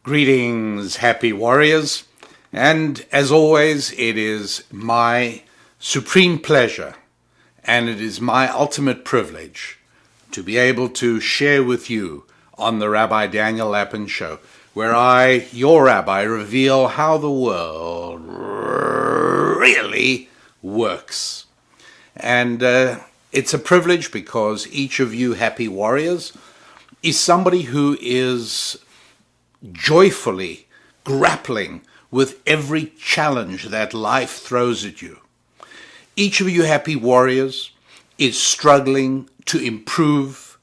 Greetings, happy warriors, and as always, it is my supreme pleasure and it is my ultimate privilege to be able to share with you on the Rabbi Daniel Lapin Show, where I, your Rabbi, reveal how the world really works. And it's a privilege because each of you happy warriors is somebody who is joyfully grappling with every challenge that life throws at you. Each of you happy warriors is struggling to improve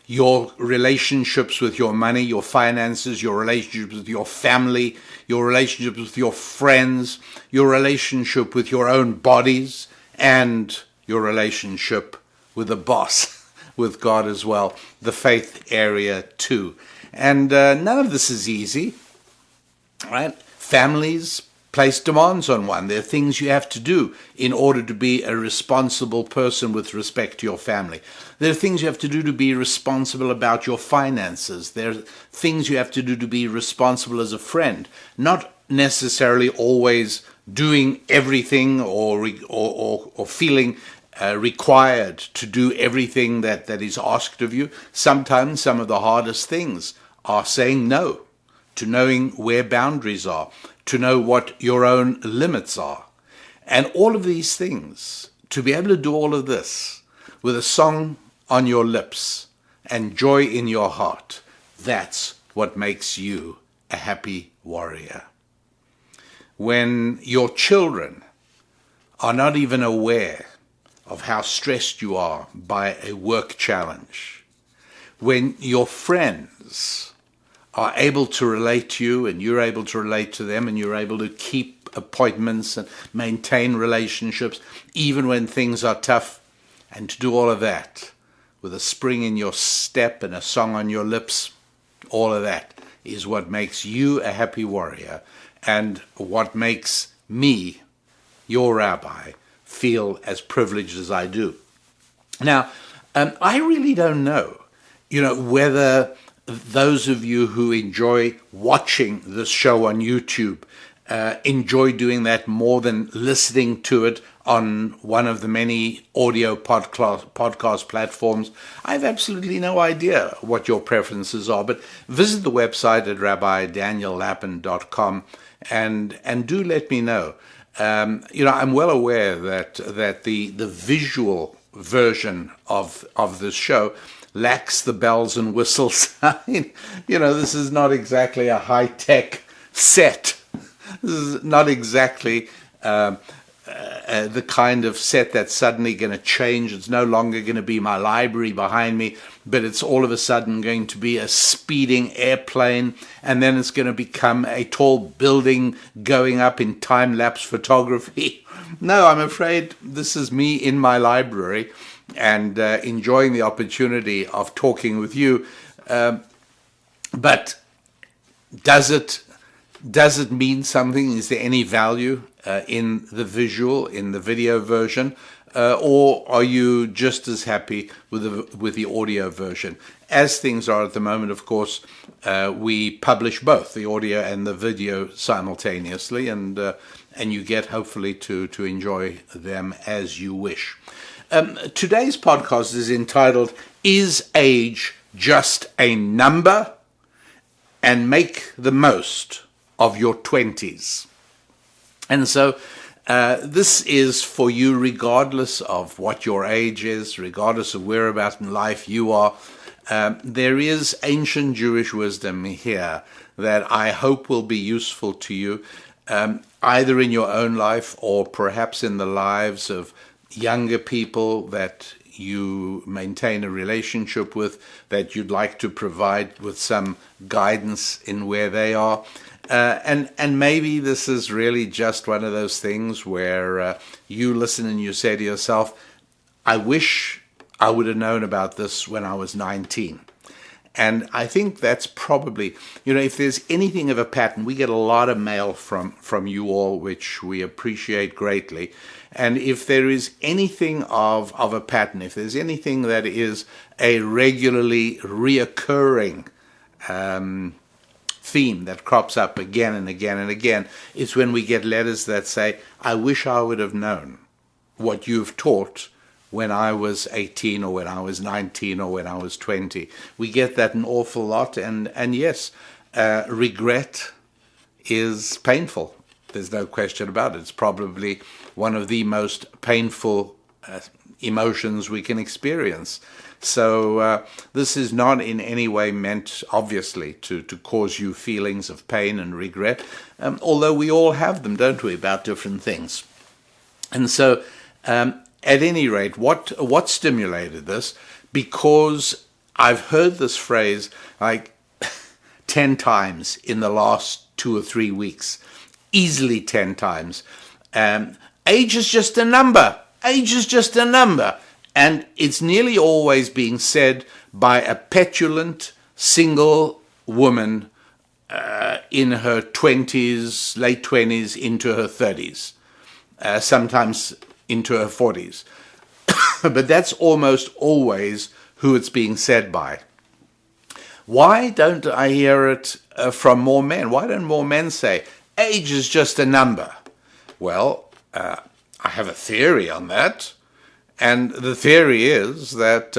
your relationships with your money, your finances, your relationships with your family, your relationships with your friends, your relationship with your own bodies, and your relationship with the boss, with God as well, the faith area too. And none of this is easy, right? Families place demands on one. There are things you have to do in order to be a responsible person with respect to your family. There are things you have to do to be responsible about your finances. There are things you have to do to be responsible as a friend. Not necessarily always doing everything or feeling required to do everything that is asked of you. Sometimes some of the hardest things are saying no, to knowing where boundaries are, to know what your own limits are. And all of these things, to be able to do all of this with a song on your lips and joy in your heart, that's what makes you a happy warrior. When your children are not even aware of how stressed you are by a work challenge, when your friends are able to relate to you and you're able to relate to them and you're able to keep appointments and maintain relationships even when things are tough, and to do all of that with a spring in your step and a song on your lips, all of that is what makes you a happy warrior and what makes me, your rabbi, feel as privileged as I do. Now, I really don't know, whether those of you who enjoy watching this show on YouTube enjoy doing that more than listening to it on one of the many audio podcast platforms. I have absolutely no idea what your preferences are, but visit the website at rabbidaniellapin.com and do let me know. I'm well aware that the visual version of this show lacks the bells and whistles. This is not exactly a high-tech set. This is not exactly the kind of set that's suddenly going to change. It's no longer going to be my library behind me, but it's all of a sudden going to be a speeding airplane, and then it's going to become a tall building going up in time-lapse photography. No, I'm afraid this is me in my library and enjoying the opportunity of talking with you. But does it mean something? Is there any value in the visual, in the video version? Or are you just as happy with the audio version? As things are at the moment, of course, we publish both the audio and the video simultaneously, and you get hopefully to enjoy them as you wish. Today's podcast is entitled, Is Age Just a Number? And Make the Most of Your 20s. And so this is for you regardless of what your age is, regardless of whereabouts in life you are. There is ancient Jewish wisdom here that I hope will be useful to you, either in your own life or perhaps in the lives of younger people that you maintain a relationship with, that you'd like to provide with some guidance in where they are. And maybe this is really just one of those things where you listen and you say to yourself, I wish I would have known about this when I was 19. And I think that's probably, if there's anything of a pattern, we get a lot of mail from you all, which we appreciate greatly. And if there is anything of a pattern, if there's anything that is a regularly reoccurring theme that crops up again and again and again. It's when we get letters that say, I wish I would have known what you've taught when I was 18 or when I was 19 or when I was 20. We get that an awful lot, and yes, regret is painful. There's no question about it. It's probably one of the most painful emotions we can experience. So this is not in any way meant, obviously, to cause you feelings of pain and regret, although we all have them, don't we, about different things. And so, at any rate, what stimulated this? Because I've heard this phrase like 10 times in the last 2 or 3 weeks, easily 10 times. Age is just a number. Age is just a number. And it's nearly always being said by a petulant, single woman in her 20s, late 20s, into her 30s, sometimes into her 40s. But that's almost always who it's being said by. Why don't I hear it from more men? Why don't more men say, age is just a number? Well, I have a theory on that. And the theory is that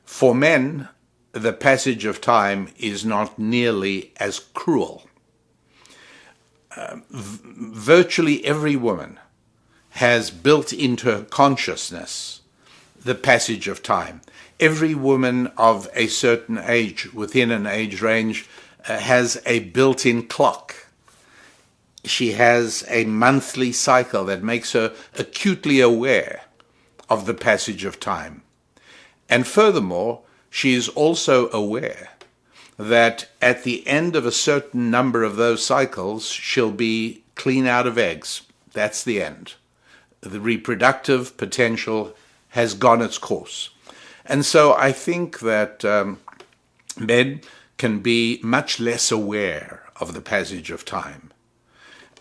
for men, the passage of time is not nearly as cruel. Virtually every woman has built into her consciousness the passage of time. Every woman of a certain age, within an age range, has a built-in clock. She has a monthly cycle that makes her acutely aware of the passage of time. And furthermore, she is also aware that at the end of a certain number of those cycles, she'll be clean out of eggs. That's the end. The reproductive potential has gone its course. And so I think that men can be much less aware of the passage of time.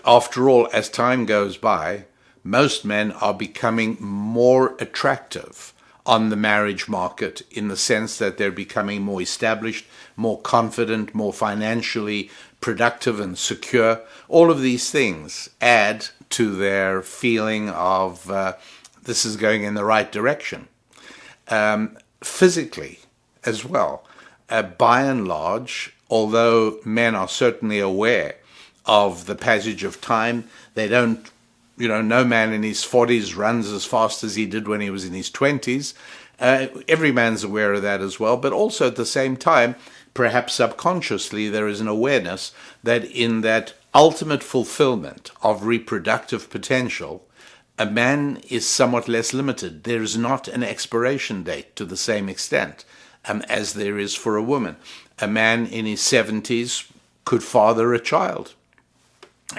After all, as time goes by, most men are becoming more attractive on the marriage market in the sense that they're becoming more established, more confident, more financially productive and secure. All of these things add to their feeling of this is going in the right direction. Physically as well, by and large, although men are certainly aware of the passage of time, they don't, no man in his 40s runs as fast as he did when he was in his 20s. Every man's aware of that as well, but also at the same time, perhaps subconsciously, there is an awareness that in that ultimate fulfillment of reproductive potential, a man is somewhat less limited. There is not an expiration date to the same extent as there is for a woman. A man in his 70s could father a child,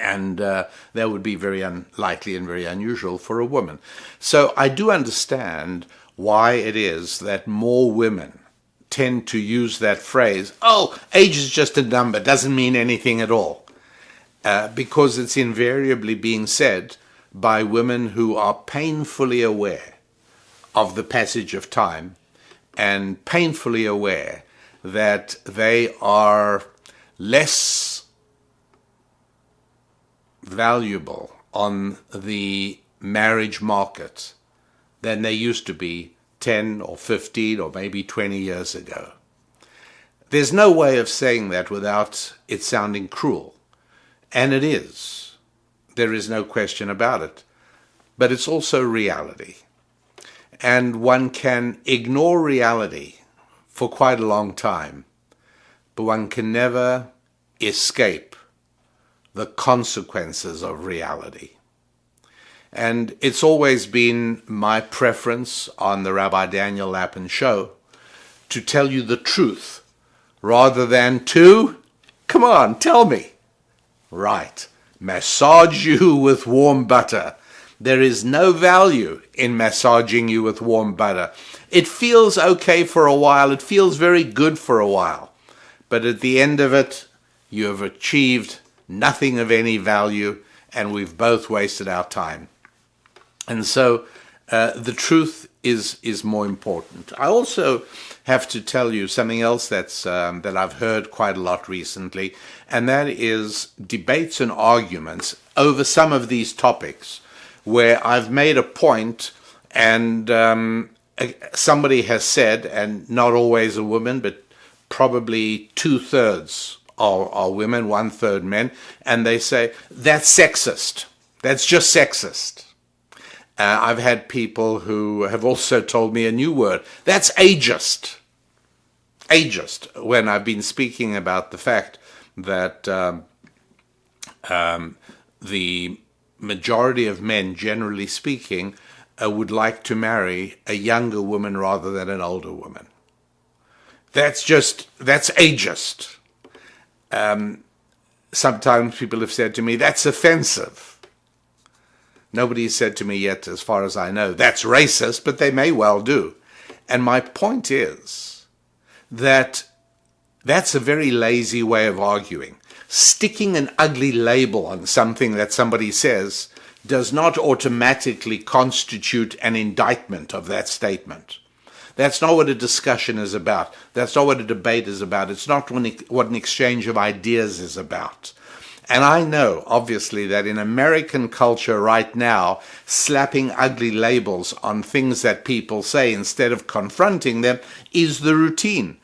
and that would be very unlikely and very unusual for a woman. So I do understand why it is that more women tend to use that phrase, oh, age is just a number, doesn't mean anything at all, because it's invariably being said by women who are painfully aware of the passage of time and painfully aware that they are less valuable on the marriage market than they used to be 10 or 15 or maybe 20 years ago. There's no way of saying that without it sounding cruel. And it is. There is no question about it. But it's also reality. And one can ignore reality for quite a long time, but one can never escape the consequences of reality. And it's always been my preference on the Rabbi Daniel Lapin show to tell you the truth rather than to, come on, tell me. Right, massage you with warm butter. There is no value in massaging you with warm butter. It feels okay for a while. It feels very good for a while. But at the end of it, you have achieved nothing of any value, and we've both wasted our time. And so the truth is more important. I also have to tell you something else that I've heard quite a lot recently, and that is debates and arguments over some of these topics where I've made a point and somebody has said, and not always a woman, but probably 2/3 are women, 1/3 men, and they say, that's sexist. That's just sexist. I've had people who have also told me a new word. That's ageist. Ageist, when I've been speaking about the fact that the majority of men, generally speaking, would like to marry a younger woman rather than an older woman. That's ageist. Sometimes people have said to me, that's offensive. Nobody has said to me yet, as far as I know, that's racist, but they may well do. And my point is that that's a very lazy way of arguing. Sticking an ugly label on something that somebody says does not automatically constitute an indictment of that statement. That's not what a discussion is about. That's not what a debate is about. It's not what an exchange of ideas is about. And I know, obviously, that in American culture right now, slapping ugly labels on things that people say instead of confronting them is the routine.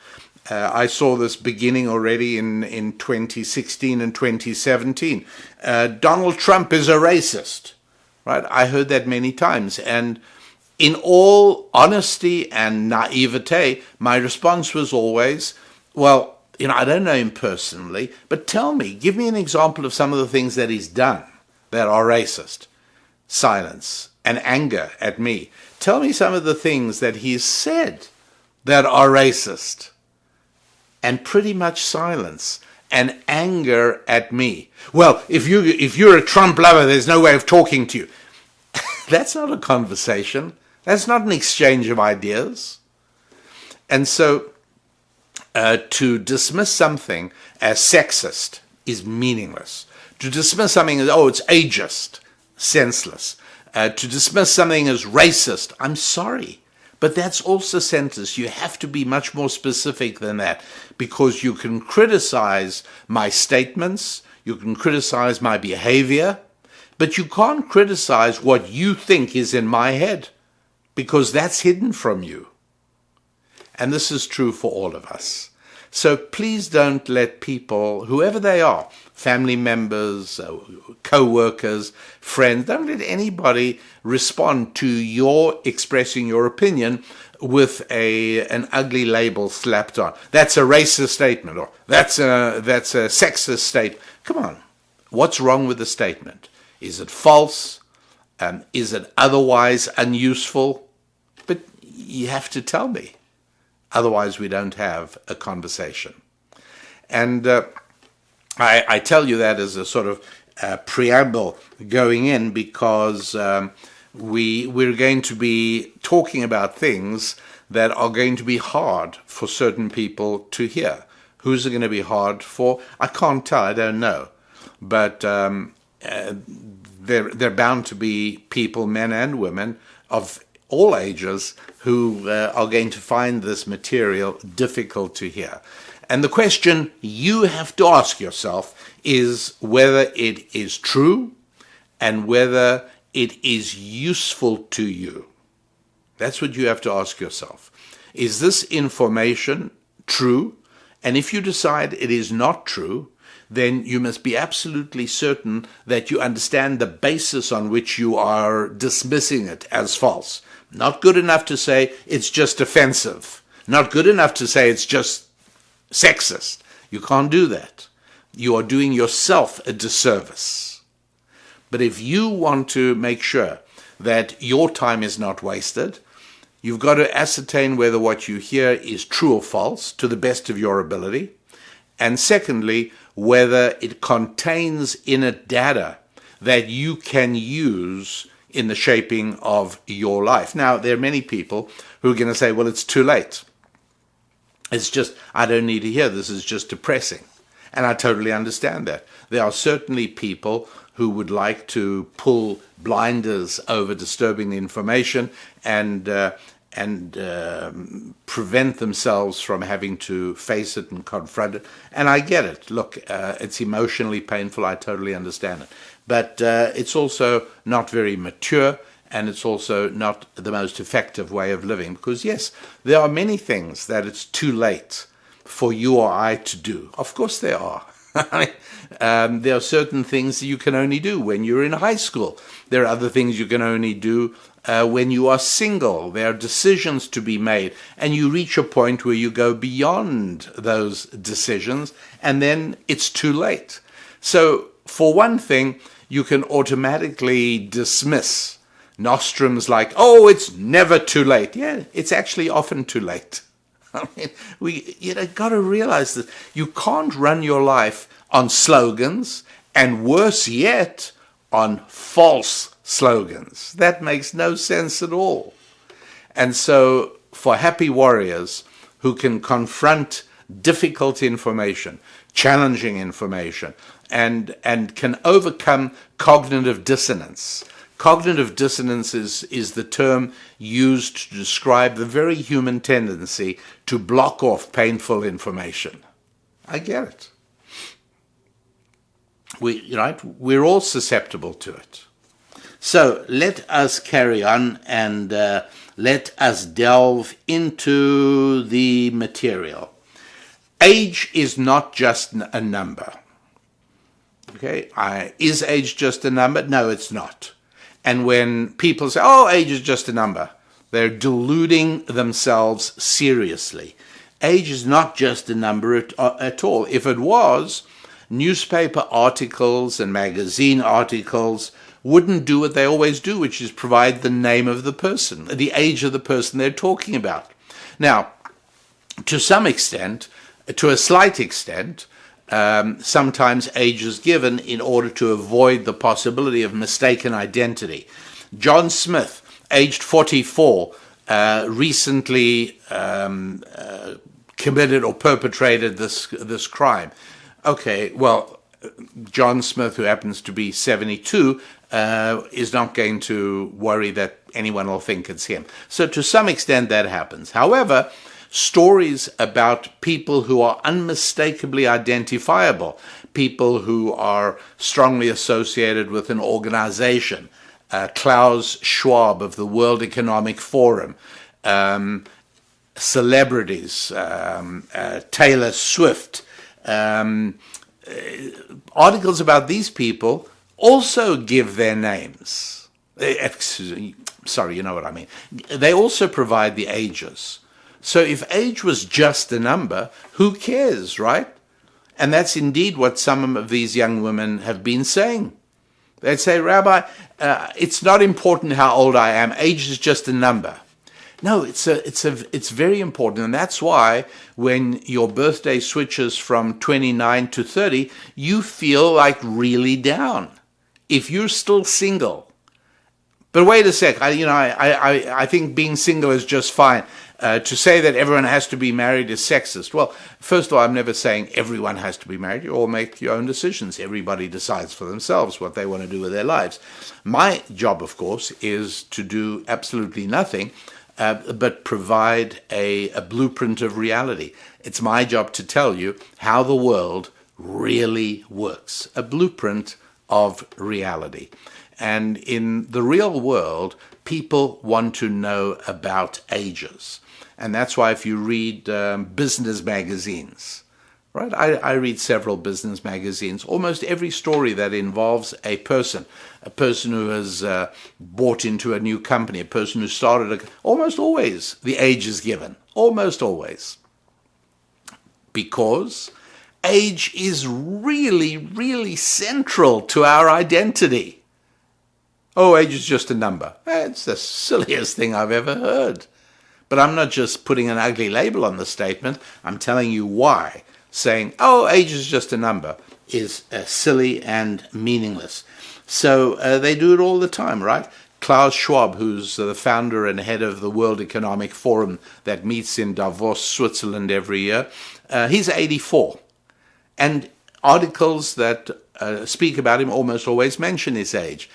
I saw this beginning already in 2016 and 2017. Donald Trump is a racist, right? I heard that many times. And in all honesty and naivete, my response was always, well, I don't know him personally, but give me an example of some of the things that he's done that are racist. Silence and anger at me. Tell me some of the things that he's said that are racist. And pretty much silence and anger at me. Well, if you're a Trump lover, there's no way of talking to you. That's not a conversation. That's not an exchange of ideas. And so to dismiss something as sexist is meaningless. To dismiss something as, it's ageist, senseless. To dismiss something as racist, I'm sorry. But that's also senseless. You have to be much more specific than that, because you can criticize my statements, you can criticize my behavior, but you can't criticize what you think is in my head, because that's hidden from you. And this is true for all of us. So please don't let people, whoever they are, family members, co-workers, friends, don't let anybody respond to your expressing your opinion with an ugly label slapped on. That's a racist statement, or that's a sexist statement. Come on, what's wrong with the statement? Is it false? Is it otherwise unuseful? But you have to tell me. Otherwise, we don't have a conversation. And I tell you that as a sort of preamble going in, because we're going to be talking about things that are going to be hard for certain people to hear. Who's it going to be hard for? I can't tell. I don't know. But they're bound to be people, men and women, of all ages, who are going to find this material difficult to hear. And the question you have to ask yourself is whether it is true and whether it is useful to you. That's what you have to ask yourself. Is this information true? And if you decide it is not true, then you must be absolutely certain that you understand the basis on which you are dismissing it as false. Not good enough to say it's just offensive. Not good enough to say it's just sexist. You can't do that. You are doing yourself a disservice. But if you want to make sure that your time is not wasted, you've got to ascertain whether what you hear is true or false to the best of your ability. And secondly, whether it contains in it data that you can use in the shaping of your life. Now, there are many people who are going to say, well, it's too late. It's just, I don't need to hear this, it's just depressing. And I totally understand that. There are certainly people who would like to pull blinders over disturbing information and prevent themselves from having to face it and confront it. And I get it. Look, it's emotionally painful. I totally understand it. But it's also not very mature, and it's also not the most effective way of living. Because, yes, there are many things that it's too late for you or I to do. Of course there are. There are certain things you can only do when you're in high school. There are other things you can only do when you are single. There are decisions to be made, and you reach a point where you go beyond those decisions, and then it's too late. So, for one thing, you can automatically dismiss nostrums like, oh, it's never too late. Yeah, it's actually often too late. I mean, got to realize that you can't run your life on slogans, and worse yet, on false slogans. That makes no sense at all. And so, for happy warriors who can confront difficult information, challenging information, and can overcome cognitive dissonance. Cognitive dissonance is the term used to describe the very human tendency to block off painful information. I get it. We're all susceptible to it. So let us carry on and let us delve into the material. Age is not just a number. Okay, is age just a number? No, it's not. And when people say, oh, age is just a number, they're deluding themselves seriously. Age is not just a number at all. If it was, newspaper articles and magazine articles wouldn't do what they always do, which is provide the name of the person, the age of the person they're talking about. Now, to some extent, to a slight extent, sometimes age is given in order to avoid the possibility of mistaken identity. John Smith, aged 44, recently committed or perpetrated this crime. Okay, well, John Smith, who happens to be 72, is not going to worry that anyone will think it's him. So to some extent that happens. However, stories about people who are unmistakably identifiable, people who are strongly associated with an organization, Klaus Schwab of the World Economic Forum, celebrities, Taylor Swift, articles about these people also give their names. Sorry, you know what I mean. They also provide the ages. So if age was just a number, who cares, right? And that's indeed what some of these young women have been saying. They'd say, Rabbi, it's not important how old I am. Age is just a number. No, it's very important. And that's why when your birthday switches from 29 to 30, you feel like really down. If you're still single. But wait a sec, I think being single is just fine. To say that everyone has to be married is sexist. Well, first of all, I'm never saying everyone has to be married. You all make your own decisions. Everybody decides for themselves what they want to do with their lives. My job, of course, is to do absolutely nothing, but provide a blueprint of reality. It's my job to tell you how the world really works. A blueprint of reality. And in the real world, people want to know about ages. And that's why if you read business magazines, right? I read several business magazines. Almost every story that involves a person who has bought into a new company, a person who started almost always the age is given. Almost always. Because age is really, really central to our identity. Oh, age is just a number. It's the silliest thing I've ever heard. But I'm not just putting an ugly label on the statement. I'm telling you why. Saying, oh, age is just a number is silly and meaningless. So they do it all the time, right? Klaus Schwab, who's the founder and head of the World Economic Forum that meets in Davos, Switzerland every year, he's 84. And articles that speak about him almost always mention his age.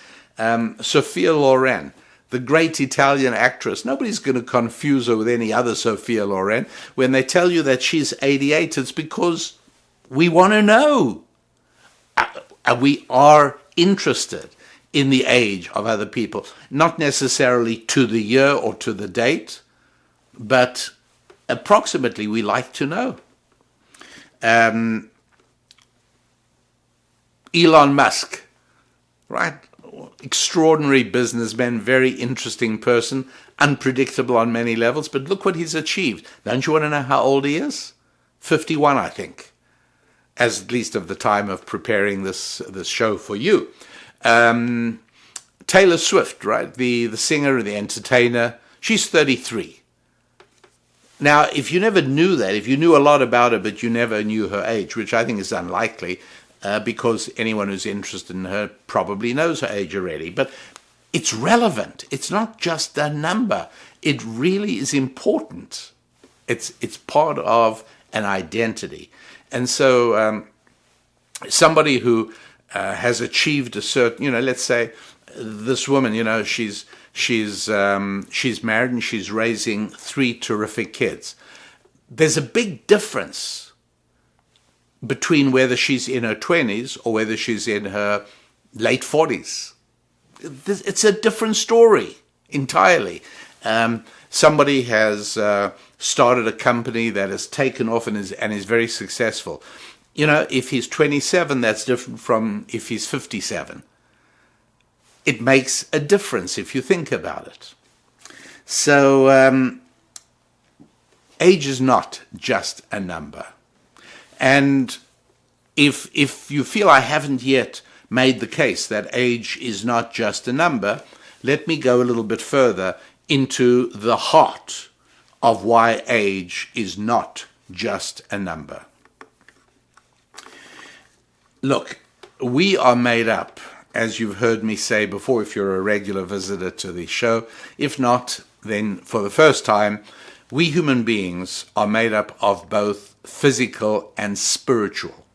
Sophia Loren, the great Italian actress, nobody's going to confuse her with any other Sophia Loren. When they tell you that she's 88, it's because we want to know. We are interested in the age of other people, not necessarily to the year or to the date, but approximately we like to know. Elon Musk, right? Extraordinary businessman, very interesting person, unpredictable on many levels, but look what he's achieved. Don't you want to know how old he is? 51, I think, as at least of the time of preparing this show for you. Taylor Swift, right? The singer, the entertainer, she's 33. Now, if you never knew that, if you knew a lot about her, but you never knew her age, which I think is unlikely, because anyone who's interested in her probably knows her age already. But it's relevant. It's not just a number. It really is important. It's part of an identity. And so somebody who has achieved a certain, let's say this woman, she's married and she's raising 3 terrific kids. There's a big difference between whether she's in her 20s or whether she's in her late 40s. It's a different story entirely. Somebody has started a company that has taken off and is very successful. If he's 27, that's different from if he's 57. It makes a difference if you think about it. So age is not just a number. And if you feel I haven't yet made the case that age is not just a number, let me go a little bit further into the heart of why age is not just a number. Look, we are made up, as you've heard me say before, if you're a regular visitor to the show. If not, then for the first time, we human beings are made up of both physical and spiritual.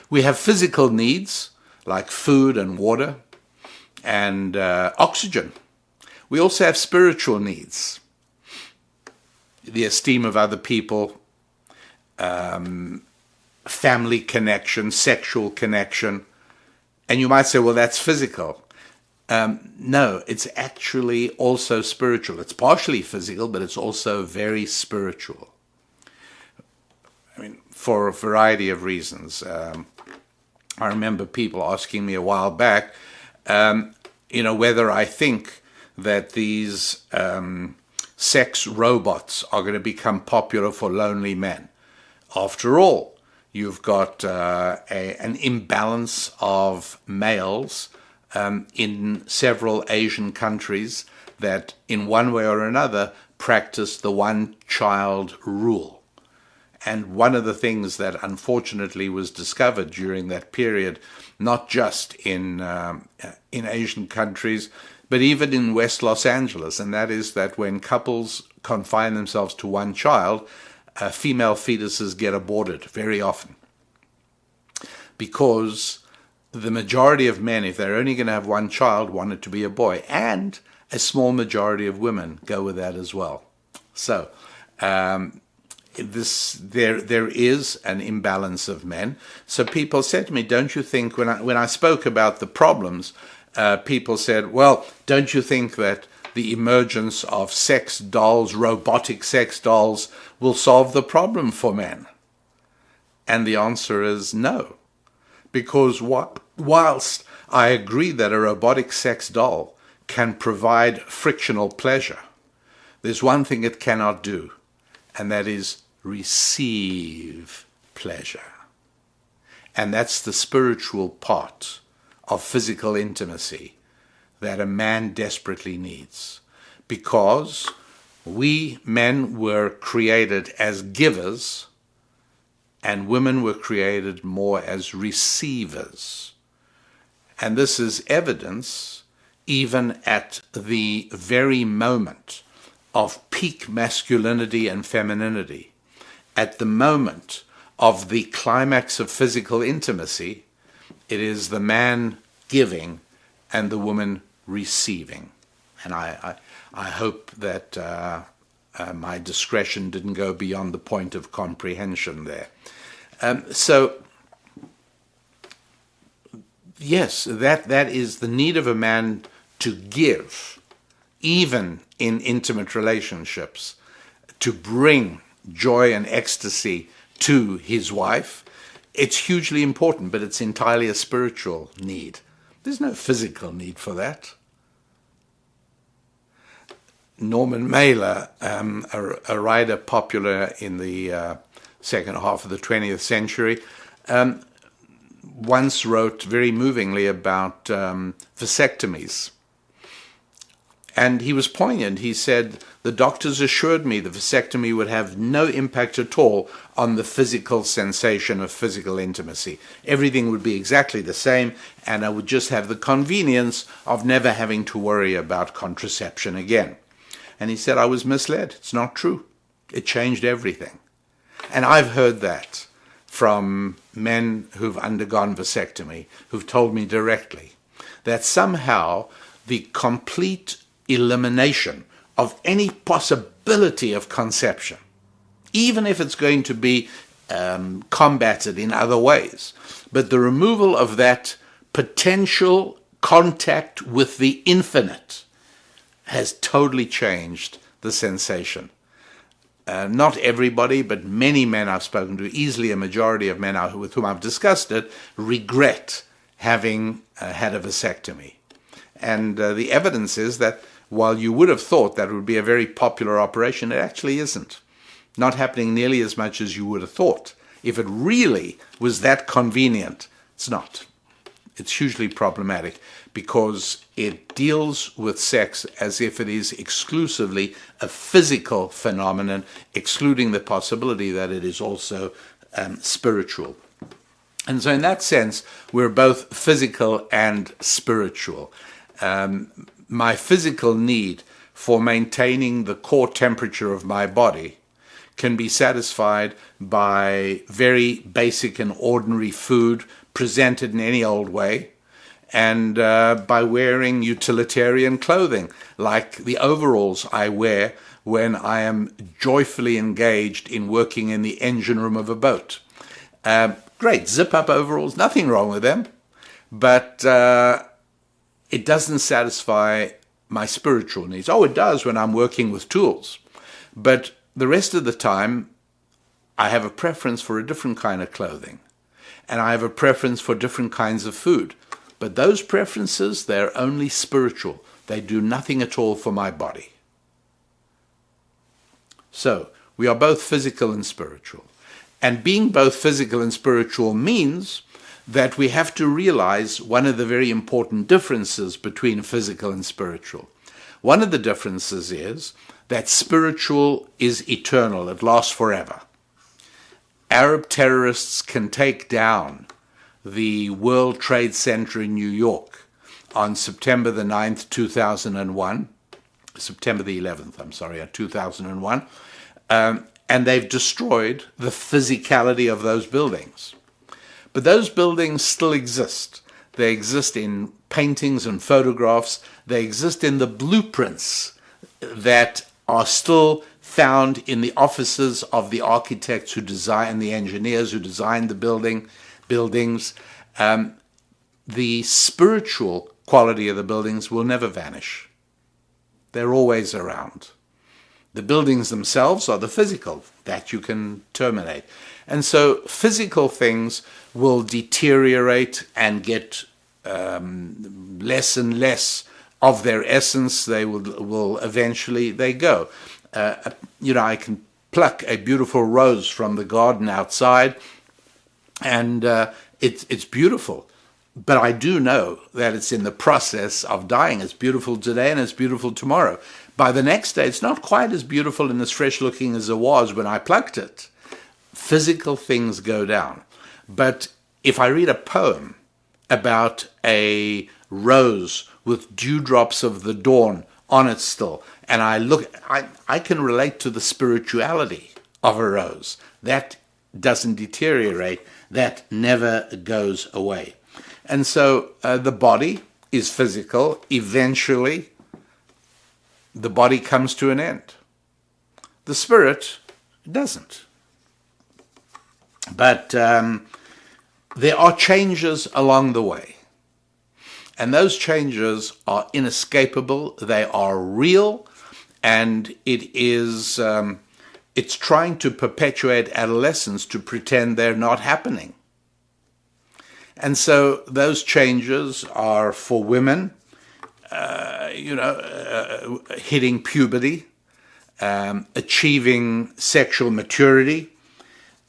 We have physical needs like food and water and oxygen. We also have spiritual needs, the esteem of other people, family connection, sexual connection. And you might say, well, that's physical. No, it's actually also spiritual. It's partially physical, but it's also very spiritual. I mean, for a variety of reasons. I remember people asking me a while back, whether I think that these sex robots are going to become popular for lonely men. After all, you've got an imbalance of males in several Asian countries that in one way or another practice the one-child rule. And one of the things that unfortunately was discovered during that period, not just in Asian countries, but even in West Los Angeles, and that is that when couples confine themselves to one child, female fetuses get aborted very often. Because the majority of men, if they're only going to have one child, want it to be a boy. And a small majority of women go with that as well. So there is an imbalance of men. So people said to me, don't you think, when I spoke about the problems, people said, well, don't you think that the emergence of sex dolls, robotic sex dolls, will solve the problem for men? And the answer is no. Because whilst I agree that a robotic sex doll can provide frictional pleasure, there's one thing it cannot do, and that is receive pleasure. And that's the spiritual part of physical intimacy that a man desperately needs. Because we men were created as givers, and women were created more as receivers. And this is evidence even at the very moment of peak masculinity and femininity, at the moment of the climax of physical intimacy. It is the man giving and the woman receiving. And I hope that my discretion didn't go beyond the point of comprehension there. So, yes, that is the need of a man to give, even in intimate relationships, to bring joy and ecstasy to his wife. It's hugely important, but it's entirely a spiritual need. There's no physical need for that. Norman Mailer, a writer popular in the second half of the 20th century, once wrote very movingly about vasectomies. And he was poignant. He said, the doctors assured me the vasectomy would have no impact at all on the physical sensation of physical intimacy. Everything would be exactly the same, and I would just have the convenience of never having to worry about contraception again. And he said, I was misled. It's not true. It changed everything. And I've heard that from men who've undergone vasectomy, who've told me directly that somehow the complete elimination of any possibility of conception, even if it's going to be combated in other ways, but the removal of that potential contact with the infinite has totally changed the sensation. Not everybody, but many men I've spoken to, easily a majority of men with whom I've discussed it, regret having had a vasectomy. And the evidence is that while you would have thought that would be a very popular operation, it actually isn't. Not happening nearly as much as you would have thought. If it really was that convenient, it's not. It's hugely problematic because it deals with sex as if it is exclusively a physical phenomenon, excluding the possibility that it is also spiritual. And so in that sense, we're both physical and spiritual. My physical need for maintaining the core temperature of my body can be satisfied by very basic and ordinary food presented in any old way, and by wearing utilitarian clothing, like the overalls I wear when I am joyfully engaged in working in the engine room of a boat. Great, zip-up overalls, nothing wrong with them, but it doesn't satisfy my spiritual needs. Oh, it does when I'm working with tools. But the rest of the time, I have a preference for a different kind of clothing. And I have a preference for different kinds of food. But those preferences, they're only spiritual. They do nothing at all for my body. So, we are both physical and spiritual. And being both physical and spiritual means that we have to realize one of the very important differences between physical and spiritual. One of the differences is that spiritual is eternal, it lasts forever. Arab terrorists can take down the World Trade Center in New York on September the 9th, 2001, September the 11th, 2001, and they've destroyed the physicality of those buildings. But those buildings still exist. They exist in paintings and photographs. They exist in the blueprints that are still found in the offices of the architects who design, the engineers who designed the buildings. The spiritual quality of the buildings will never vanish. They're always around. The buildings themselves are the physical that you can terminate. And so physical things will deteriorate and get less and less of their essence. They will eventually go. I can pluck a beautiful rose from the garden outside, and it's beautiful. But I do know that it's in the process of dying. It's beautiful today and it's beautiful tomorrow. By the next day, it's not quite as beautiful and as fresh looking as it was when I plucked it. Physical things go down. But if I read a poem about a rose with dewdrops of the dawn on it still, and I can relate to the spirituality of a rose. That doesn't deteriorate. That never goes away. And so the body is physical. Eventually, the body comes to an end. The spirit doesn't. But there are changes along the way. And those changes are inescapable. They are real. And it's trying to perpetuate adolescence to pretend they're not happening. And so those changes are for women, hitting puberty, achieving sexual maturity,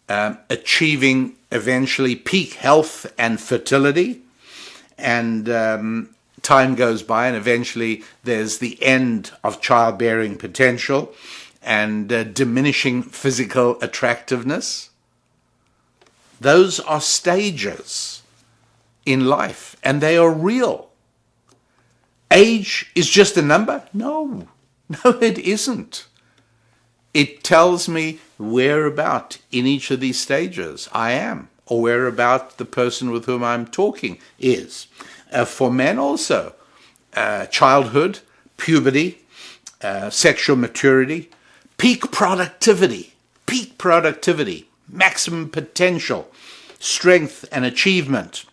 achieving eventually peak health and fertility, and time goes by and eventually there's the end of childbearing potential and diminishing physical attractiveness. Those are stages in life, and they are real. Age is just a number? No, it isn't. It tells me whereabout in each of these stages I am, or whereabout the person with whom I'm talking is. For men also, childhood, puberty, sexual maturity, peak productivity, maximum potential, strength and achievement,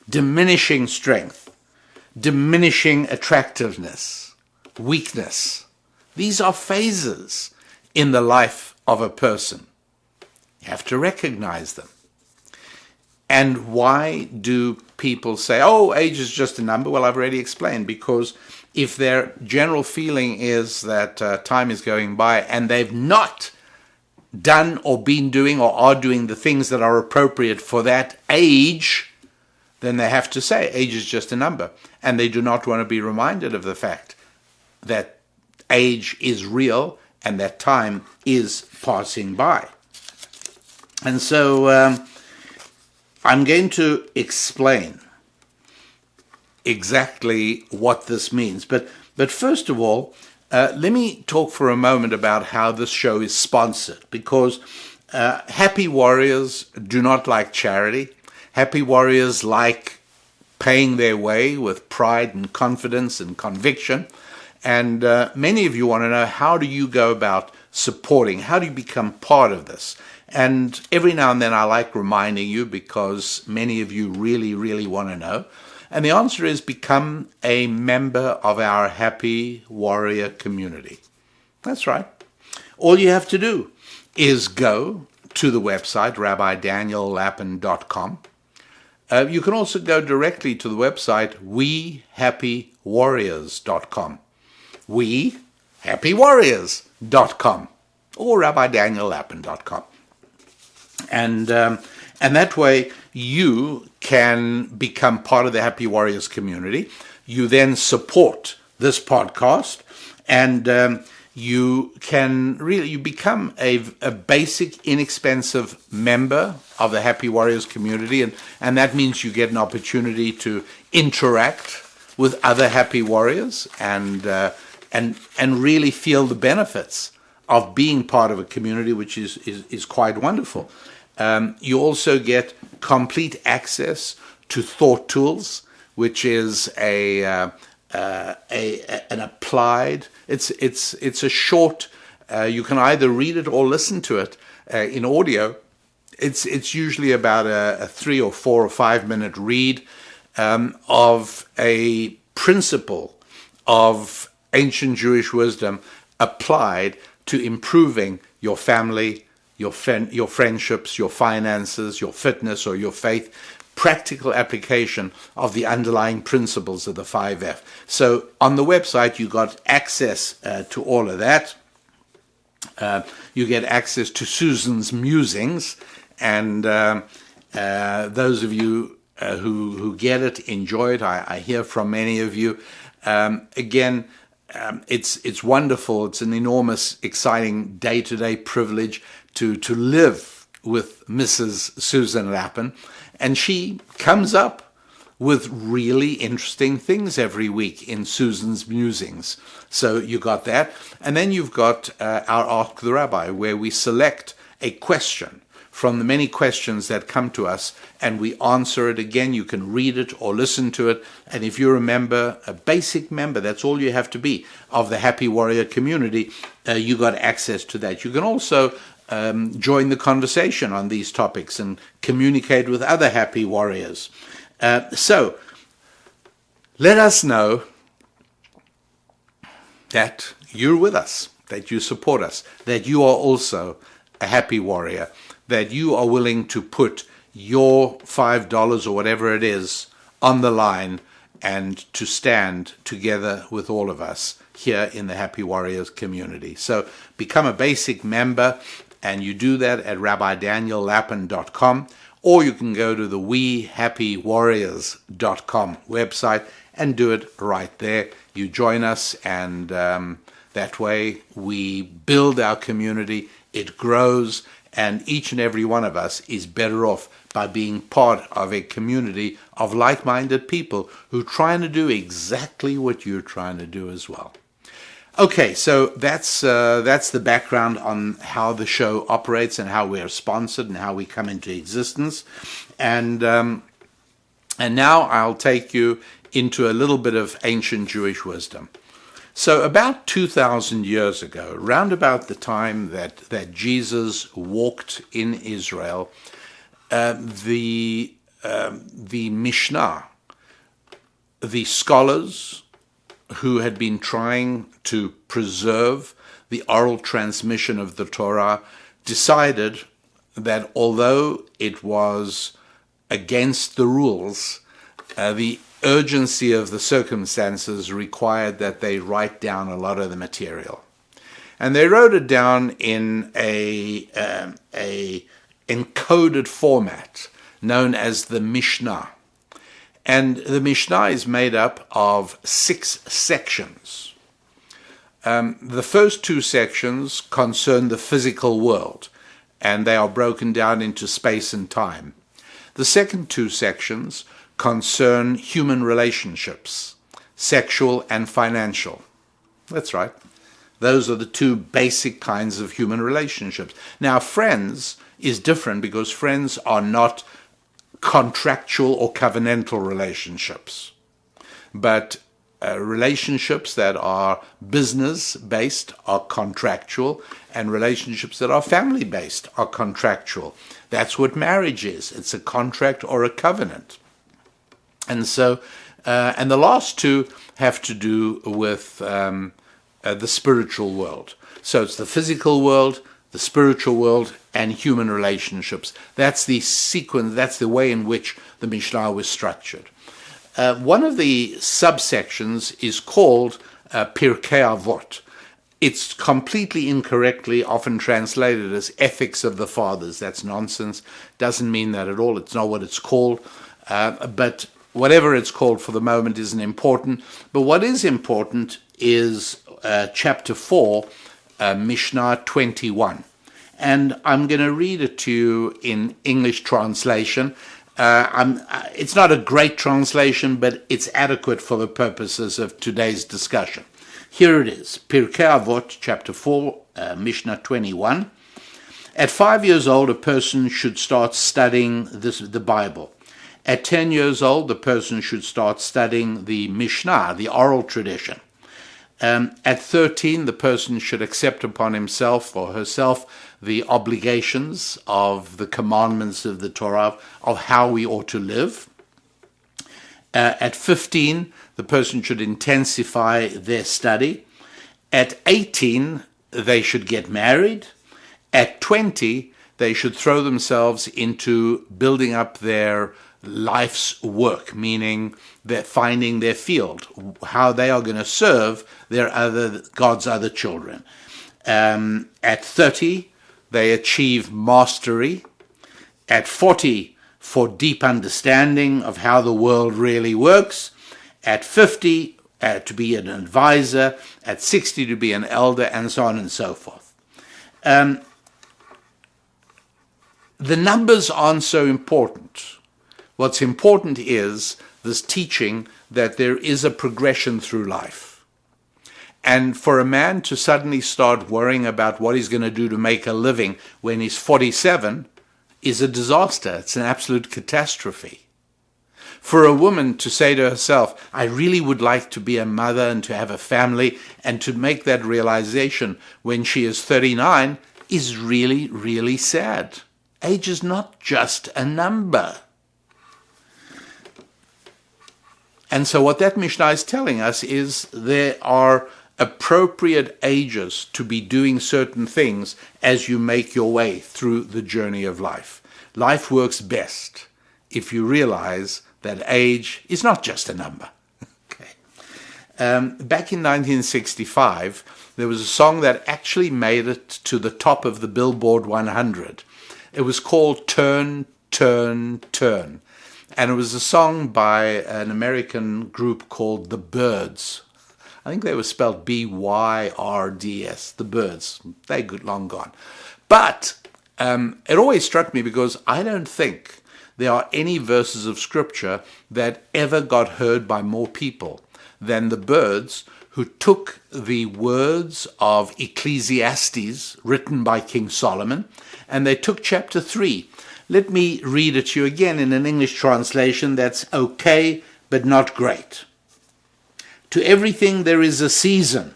diminishing strength, diminishing attractiveness, weakness. These are phases in the life of a person. You have to recognize them. And why do people say, oh, age is just a number? Well, I've already explained, because if their general feeling is that time is going by and they've not done or been doing or are doing the things that are appropriate for that age, then they have to say age is just a number. And they do not want to be reminded of the fact that age is real and that time is passing by. And so I'm going to explain exactly what this means. But first of all, let me talk for a moment about how this show is sponsored, because happy warriors do not like charity. Happy warriors like paying their way with pride and confidence and conviction. And many of you want to know, how do you go about supporting? How do you become part of this? And every now and then I like reminding you, because many of you really, really want to know. And the answer is, become a member of our Happy Warrior community. That's right. All you have to do is go to the website, rabbidaniellapin.com. You can also go directly to the website, wehappywarriors.com. wehappywarriors.com or rabbidaniellapin.com. And that way you can become part of the Happy Warriors community. You then support this podcast, and you become a basic, inexpensive member of the Happy Warriors community, and that means you get an opportunity to interact with other Happy Warriors and really feel the benefits of being part of a community, which is quite wonderful. You also get complete access to Thought Tools, which is an applied. It's a short. You can either read it or listen to it in audio. It's usually about a 3 or 4 or 5 minute read of a principle of ancient Jewish wisdom applied to improving your family, your friendships, your finances, your fitness, or your faith. Practical application of the underlying principles of the 5F. So on the website, you got access to all of that. You get access to Susan's musings, and those of you who get it, enjoy it. I hear from many of you. Again, it's wonderful. It's an enormous, exciting day-to-day privilege to live with Mrs. Susan Lapin. And she comes up with really interesting things every week in Susan's musings. So you got that. And then you've got our Ask the Rabbi, where we select a question from the many questions that come to us, and we answer it. Again, you can read it or listen to it. And if you're a member, a basic member, that's all you have to be, of the Happy Warrior community, you got access to that. You can also join the conversation on these topics and communicate with other happy warriors. So let us know that you're with us, that you support us, that you are also a happy warrior, that you are willing to put your $5 or whatever it is on the line and to stand together with all of us here in the Happy Warriors community. So become a basic member, and you do that at rabbidaniellapin.com, or you can go to the wehappywarriors.com website and do it right there. You join us, and that way we build our community, it grows, and each and every one of us is better off by being part of a community of like-minded people who are trying to do exactly what you're trying to do as well. Okay, so that's the background on how the show operates and how we are sponsored and how we come into existence. And now I'll take you into a little bit of ancient Jewish wisdom. So about 2,000 years ago, round about the time that Jesus walked in Israel, the Mishnah, the scholars who had been trying to preserve the oral transmission of the Torah, decided that although it was against the rules, the urgency of the circumstances required that they write down a lot of the material. And they wrote it down in a encoded format known as the Mishnah. And the Mishnah is made up of 6 sections. The first 2 sections concern the physical world, and they are broken down into space and time. The second 2 sections concern human relationships, sexual and financial. That's right. Those are the 2 basic kinds of human relationships. Now, friends is different because friends are not contractual or covenantal relationships, but relationships that are business-based are contractual, and relationships that are family-based are contractual. That's what marriage is. It's a contract or a covenant. And so, and the last 2 have to do with the spiritual world. So it's the physical world, the spiritual world, and human relationships. That's the sequence, that's the way in which the Mishnah was structured. One of the subsections is called Pirkei Avot. It's completely incorrectly often translated as Ethics of the Fathers. That's nonsense. Doesn't mean that at all. It's not what it's called. But whatever it's called for the moment isn't important. But what is important is chapter 4, Mishnah 21. And I'm going to read it to you in English translation. It's not a great translation, but it's adequate for the purposes of today's discussion. Here it is, Pirkei Avot, chapter 4, Mishnah 21. At 5 years old, a person should start studying the Bible. At 10 years old, the person should start studying the Mishnah, the oral tradition. At 13, the person should accept upon himself or herself the obligations of the commandments of the Torah, of how we ought to live. At 15, the person should intensify their study. At 18, they should get married. At 20, they should throw themselves into building up their life's work, meaning they're finding their field, how they are going to serve God's other children. At 30, they achieve mastery. At 40, for deep understanding of how the world really works. At 50, to be an advisor. At 60, to be an elder, and so on and so forth. The numbers aren't so important. What's important is this teaching that there is a progression through life. And for a man to suddenly start worrying about what he's going to do to make a living when he's 47, is a disaster. It's an absolute catastrophe. For a woman to say to herself, I really would like to be a mother and to have a family, and to make that realization when she is 39 is really, really sad. Age is not just a number. And so what that Mishnah is telling us is there are appropriate ages to be doing certain things as you make your way through the journey of life. Life works best if you realize that age is not just a number. Okay. Back in 1965, there was a song that actually made it to the top of the Billboard 100. It was called Turn, Turn, Turn. And it was a song by an American group called The Byrds. I think they were spelled B-Y-R-D-S, The Byrds. They're long gone. But it always struck me because I don't think there are any verses of Scripture that ever got heard by more people than the Byrds, who took the words of Ecclesiastes, written by King Solomon, and they took chapter 3. Let me read it to you again in an English translation that's okay, but not great. To everything there is a season,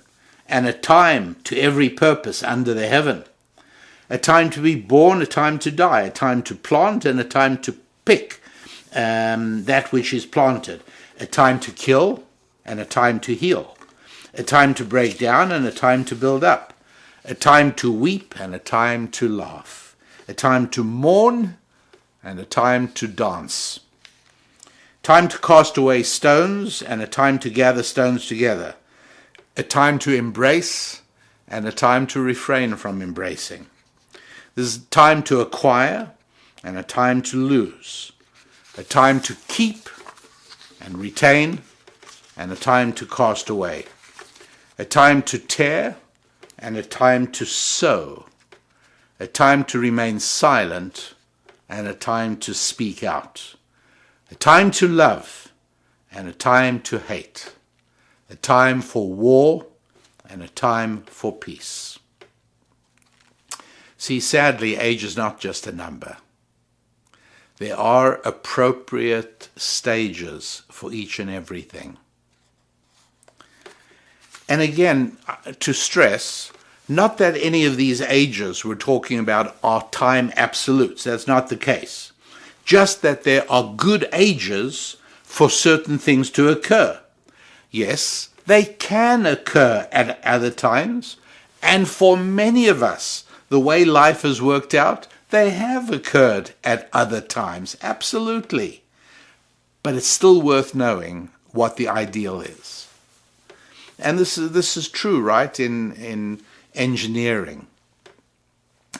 and a time to every purpose under the heaven. A time to be born, a time to die, a time to plant, and a time to pick that which is planted. A time to kill, and a time to heal. A time to break down, and a time to build up. A time to weep, and a time to laugh. A time to mourn, and a time to dance. Time to cast away stones, and a time to gather stones together. A time to embrace, and a time to refrain from embracing. There's a time to acquire, and a time to lose. A time to keep and retain, and a time to cast away. A time to tear, and a time to sow. A time to remain silent, and a time to speak out. A time to love, and a time to hate. A time for war, and a time for peace. See, sadly, age is not just a number. There are appropriate stages for each and everything. And again, to stress, not that any of these ages we're talking about are time absolutes. That's not the case. Just that there are good ages for certain things to occur. Yes, they can occur at other times, and for many of us, the way life has worked out, they have occurred at other times, absolutely. But it's still worth knowing what the ideal is. And this is true, right, in engineering.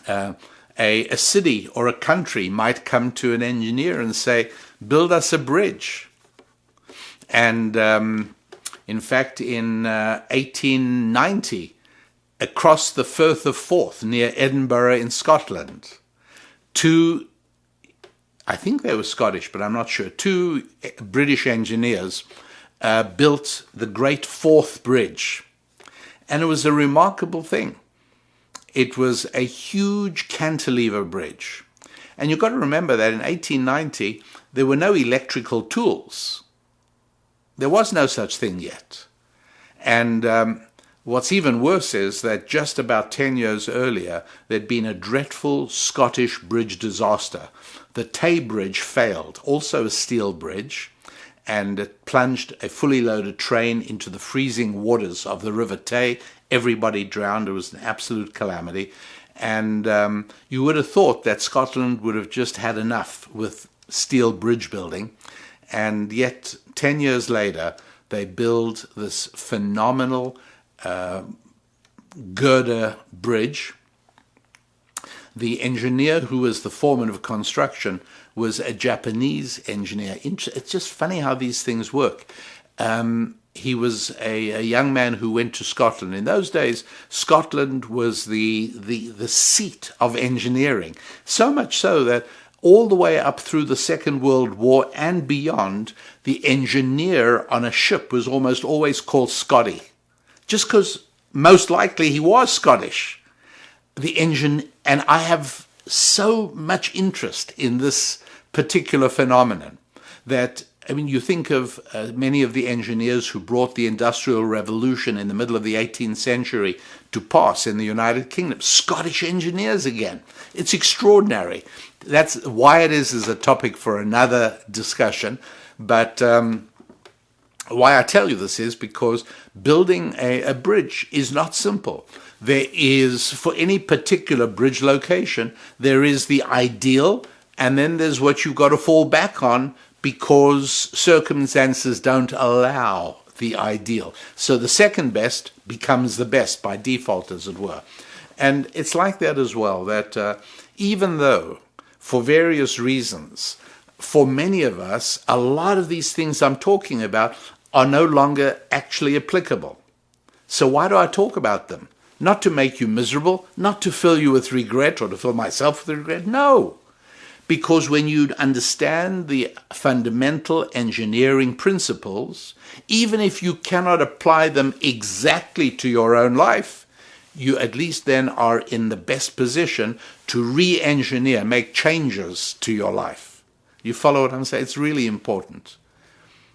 A city or a country might come to an engineer and say, build us a bridge. And in fact, in 1890, across the Firth of Forth near Edinburgh in Scotland, I think they were Scottish, but I'm not sure, two British engineers built the Great Forth Bridge. And it was a remarkable thing. It was a huge cantilever bridge. And you've got to remember that in 1890, there were no electrical tools. There was no such thing yet. And what's even worse is that just about 10 years earlier, there'd been a dreadful Scottish bridge disaster. The Tay Bridge failed, also a steel bridge, and it plunged a fully loaded train into the freezing waters of the River Tay. Everybody drowned. It was an absolute calamity. And you would have thought that Scotland would have just had enough with steel bridge building. And yet, 10 years later, they build this phenomenal girder bridge. The engineer who was the foreman of construction was a Japanese engineer. It's just funny how these things work. He was a young man who went to Scotland. In those days, Scotland was the seat of engineering. So much so that all the way up through the Second World War and beyond, the engineer on a ship was almost always called Scotty. Just because most likely he was Scottish. The engine, and I have so much interest in this particular phenomenon that, I mean, you think of many of the engineers who brought the Industrial Revolution in the middle of the 18th century to pass in the United Kingdom. Scottish engineers again. It's extraordinary. That's why it is a topic for another discussion. But why I tell you this is because building a bridge is not simple. There is, for any particular bridge location, there is the ideal, and then there's what you've got to fall back on because circumstances don't allow the ideal. So the second best becomes the best by default, as it were. And it's like that as well, that even though, for various reasons, for many of us, a lot of these things I'm talking about are no longer actually applicable. So why do I talk about them? Not to make you miserable, not to fill you with regret or to fill myself with regret. No. Because when you understand the fundamental engineering principles, even if you cannot apply them exactly to your own life, you at least then are in the best position to re-engineer, make changes to your life. You follow what I'm saying? It's really important.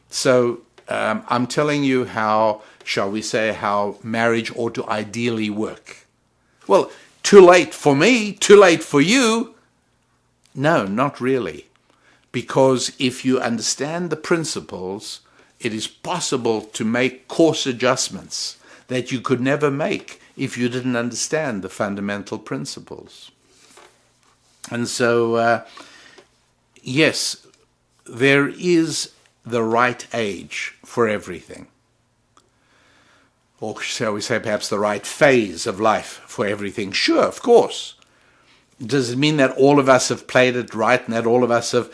So I'm telling you how, shall we say, how marriage ought to ideally work. Well, too late for me, too late for you. No, not really. Because if you understand the principles, it is possible to make course adjustments that you could never make if you didn't understand the fundamental principles. And so, yes, there is the right age for everything. Or shall we say perhaps the right phase of life for everything? Sure, of course. Does it mean that all of us have played it right and that all of us have...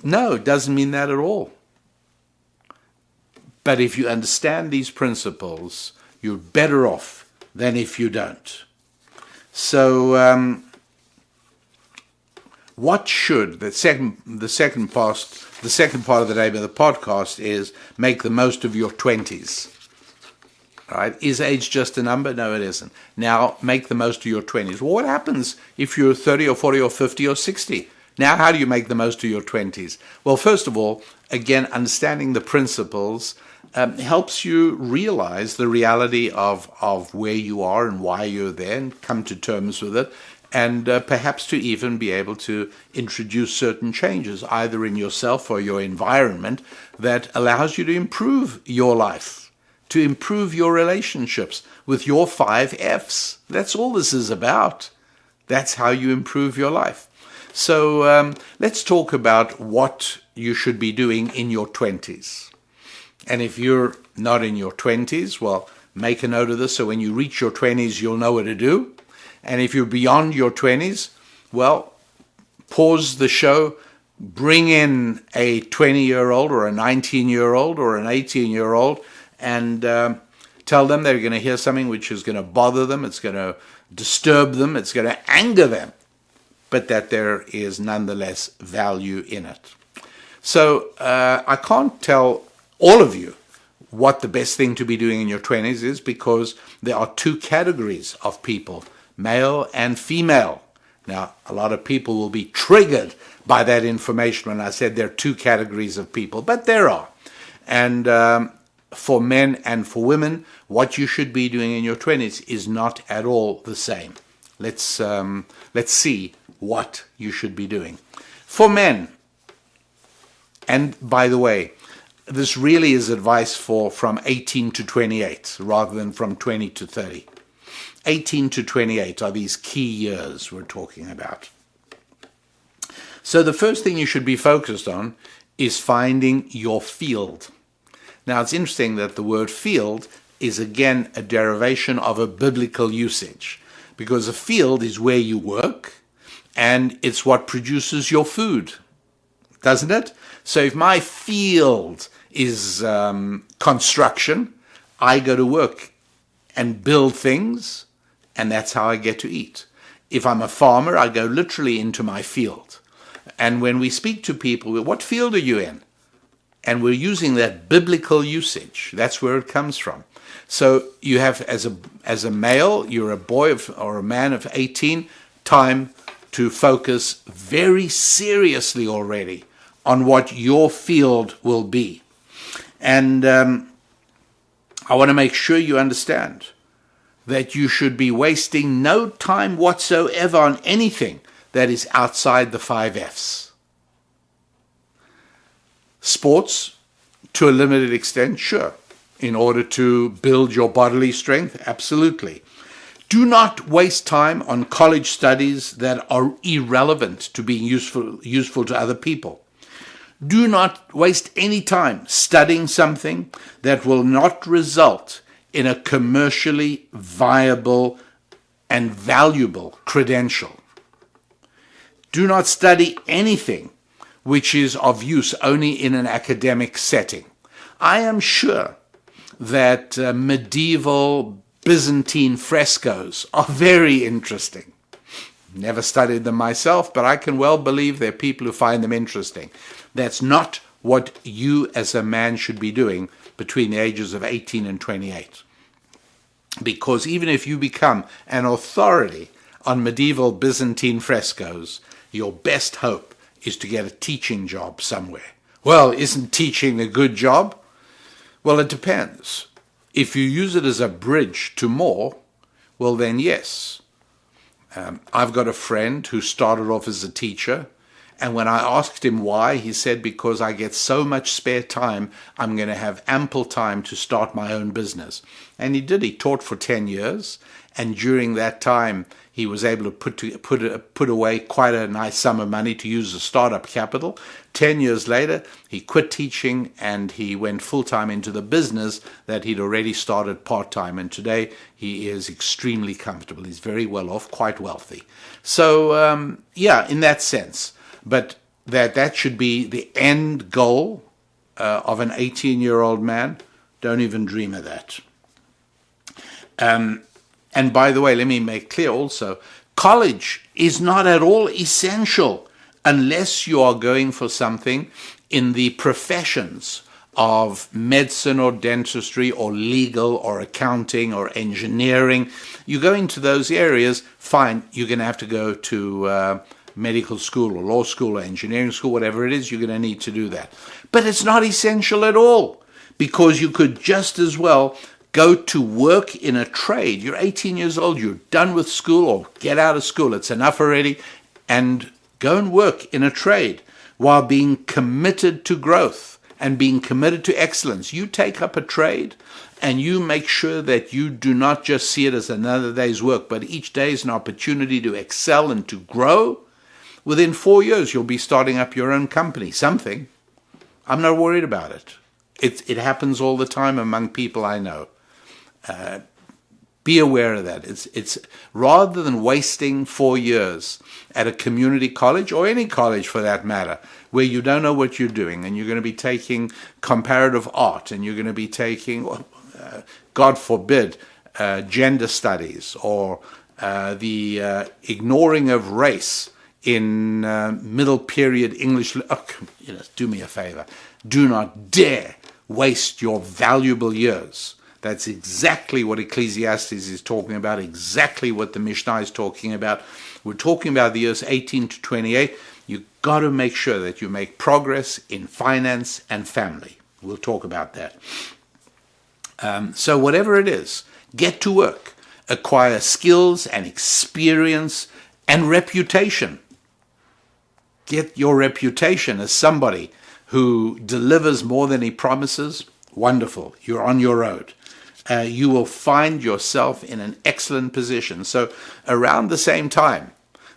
No, it doesn't mean that at all. But if you understand these principles, you're better off than if you don't. So, what should the second part of the name of the podcast is make the most of your 20s. Right? Is age just a number? No, it isn't. Now, make the most of your 20s. Well, what happens if you're 30 or 40 or 50 or 60? Now, how do you make the most of your 20s? Well, first of all, again, understanding the principles helps you realize the reality of where you are and why you're there and come to terms with it, and perhaps to even be able to introduce certain changes, either in yourself or your environment, that allows you to improve your life, to improve your relationships with your 5 F's. That's all this is about. That's how you improve your life. So let's talk about what you should be doing in your 20s. And if you're not in your 20s, well, make a note of this so when you reach your 20s, you'll know what to do. And if you're beyond your 20s, well, pause the show, bring in a 20-year-old or a 19-year-old or an 18-year-old, and tell them they're going to hear something which is going to bother them, it's going to disturb them, it's going to anger them, but that there is nonetheless value in it. So I can't tell all of you what the best thing to be doing in your 20s is, because there are 2 categories of people, male and female. Now, a lot of people will be triggered by that information when I said there are 2 categories of people, but there are. And for men and for women, what you should be doing in your 20s is not at all the same. Let's see what you should be doing. For men, and by the way, this really is advice from 18 to 28 rather than from 20 to 30. 18 to 28 are these key years we're talking about. So the first thing you should be focused on is finding your field. Now, it's interesting that the word field is again a derivation of a biblical usage, because a field is where you work and it's what produces your food, doesn't it? So if my field is construction, I go to work and build things, and that's how I get to eat. If I'm a farmer, I go literally into my field. And when we speak to people, what field are you in? And we're using that biblical usage. That's where it comes from. So you have, as a male, you're a boy or a man of 18, time to focus very seriously already on what your field will be. And I want to make sure you understand that you should be wasting no time whatsoever on anything that is outside the 5 F's. Sports, to a limited extent, sure. In order to build your bodily strength, absolutely. Do not waste time on college studies that are irrelevant to being useful to other people. Do not waste any time studying something that will not result in a commercially viable and valuable credential. Do not study anything which is of use only in an academic setting. I am sure that medieval Byzantine frescoes are very interesting. Never studied them myself, but I can well believe there are people who find them interesting. That's not what you as a man should be doing between the ages of 18 and 28. Because even if you become an authority on medieval Byzantine frescoes, your best hope is to get a teaching job somewhere. Well, isn't teaching a good job? Well, it depends. If you use it as a bridge to more, well then yes. I've got a friend who started off as a teacher, and when I asked him why, he said, because I get so much spare time, I'm going to have ample time to start my own business. And he did. He taught for 10 years, and during that time, he was able to put away quite a nice sum of money to use as startup capital. 10 years later, he quit teaching and he went full-time into the business that he'd already started part-time. And today, he is extremely comfortable. He's very well off, quite wealthy. So, yeah, in that sense. But that should be the end goal of an 18-year-old man. Don't even dream of that. And by the way, let me make clear also, college is not at all essential unless you are going for something in the professions of medicine or dentistry or legal or accounting or engineering. You go into those areas, fine, you're going to have to go to medical school or law school or engineering school, whatever it is, you're going to need to do that. But it's not essential at all, because you could just as well go to work in a trade. You're 18 years old, you're done with school or get out of school, it's enough already, and go and work in a trade while being committed to growth and being committed to excellence. You take up a trade and you make sure that you do not just see it as another day's work, but each day is an opportunity to excel and to grow. Within 4 years, you'll be starting up your own company, something. I'm not worried about it. It happens all the time among people I know. Be aware of that. It's rather than wasting 4 years at a community college, or any college for that matter, where you don't know what you're doing, and you're going to be taking comparative art, and you're going to be taking, God forbid, gender studies, or the ignoring of race in middle period English. Do me a favor. Do not dare waste your valuable years. That's exactly what Ecclesiastes is talking about, exactly what the Mishnah is talking about. We're talking about the years 18 to 28. You've got to make sure that you make progress in finance and family. We'll talk about that. So whatever it is, get to work. Acquire skills and experience and reputation. Get your reputation as somebody who delivers more than he promises. Wonderful. You're on your road. You will find yourself in an excellent position. So around the same time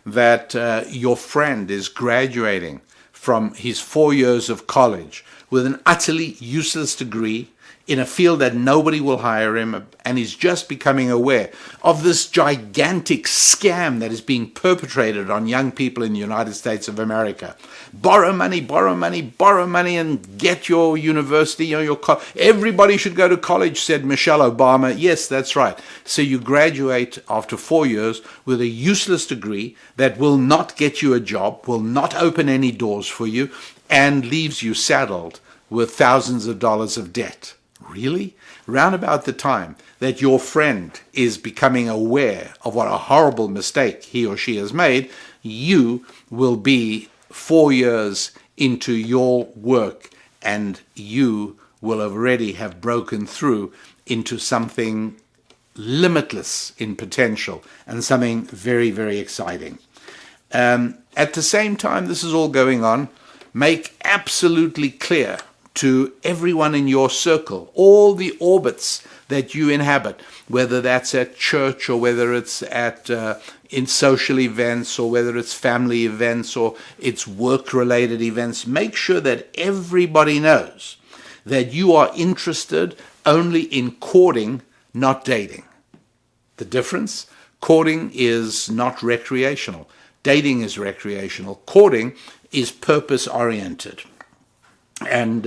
that your friend is graduating from his 4 years of college with an utterly useless degree in a field that nobody will hire him, and he's just becoming aware of this gigantic scam that is being perpetrated on young people in the United States of America. Borrow money, borrow money, borrow money, and get your university, your everybody should go to college, said Michelle Obama. Yes, that's right. So you graduate after 4 years with a useless degree that will not get you a job, will not open any doors for you, and leaves you saddled with thousands of dollars of debt. Really? Round about the time that your friend is becoming aware of what a horrible mistake he or she has made, you will be 4 years into your work, and you will already have broken through into something limitless in potential and something very, very exciting. At the same time this is all going on, make absolutely clear to everyone in your circle, all the orbits that you inhabit, whether that's at church or whether it's at in social events or whether it's family events or it's work-related events, make sure that everybody knows that you are interested only in courting, not dating. The difference? Courting is not recreational. Dating is recreational. Courting is purpose-oriented. And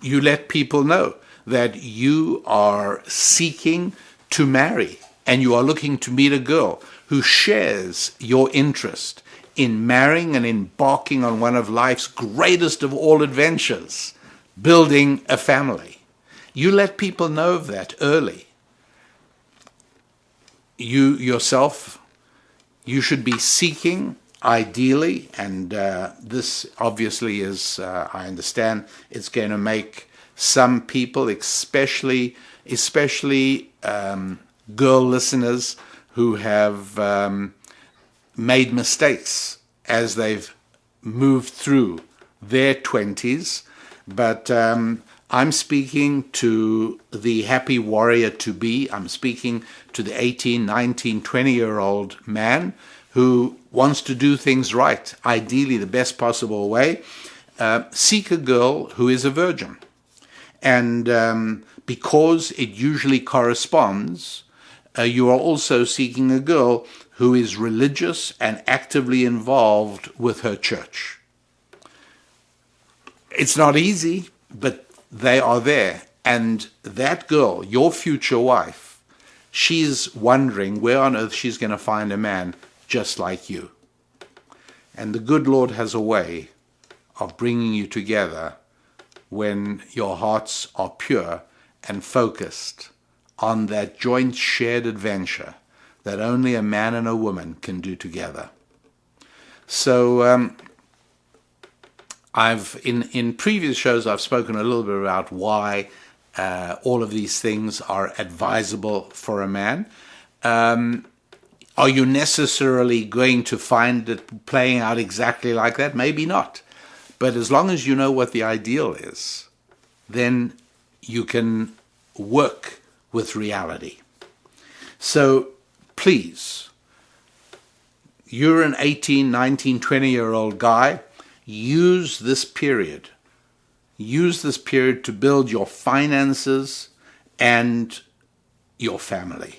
you let people know that you are seeking to marry and you are looking to meet a girl who shares your interest in marrying and embarking on one of life's greatest of all adventures, building a family. You let people know of that early. You yourself, you should be seeking, ideally, and this obviously is, I understand, it's going to make some people, especially girl listeners who have made mistakes as they've moved through their 20s, but I'm speaking to the happy warrior to be. I'm speaking to the 18, 19, 20-year-old man who wants to do things right, ideally the best possible way. Seek a girl who is a virgin. And because it usually corresponds, you are also seeking a girl who is religious and actively involved with her church. It's not easy, but they are there. And that girl, your future wife, she's wondering where on earth she's going to find a man just like you. And the good Lord has a way of bringing you together when your hearts are pure and focused on that joint shared adventure that only a man and a woman can do together. So in previous shows I've spoken a little bit about why all of these things are advisable for a man. Are you necessarily going to find it playing out exactly like that? Maybe not. But as long as you know what the ideal is, then you can work with reality. So please, you're an 18, 19, 20-year-old guy. Use this period. Use this period to build your finances and your family.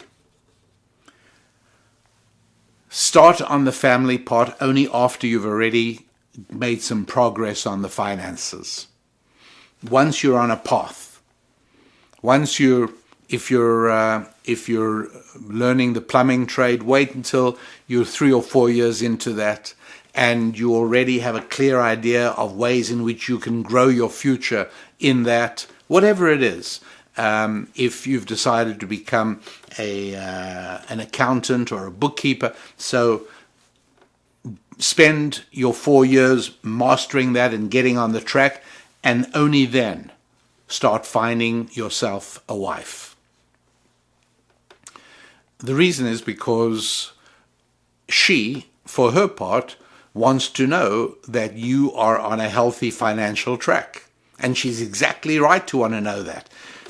Start on the family part only after you've already made some progress on the finances. Once you're on a path, if you're learning the plumbing trade, wait until you're 3 or 4 years into that and you already have a clear idea of ways in which you can grow your future in that, whatever it is. If you've decided to become an accountant or a bookkeeper, so spend your 4 years mastering that and getting on the track, and only then start finding yourself a wife. The reason is because she, for her part, wants to know that you are on a healthy financial track. And she's exactly right to want to know that.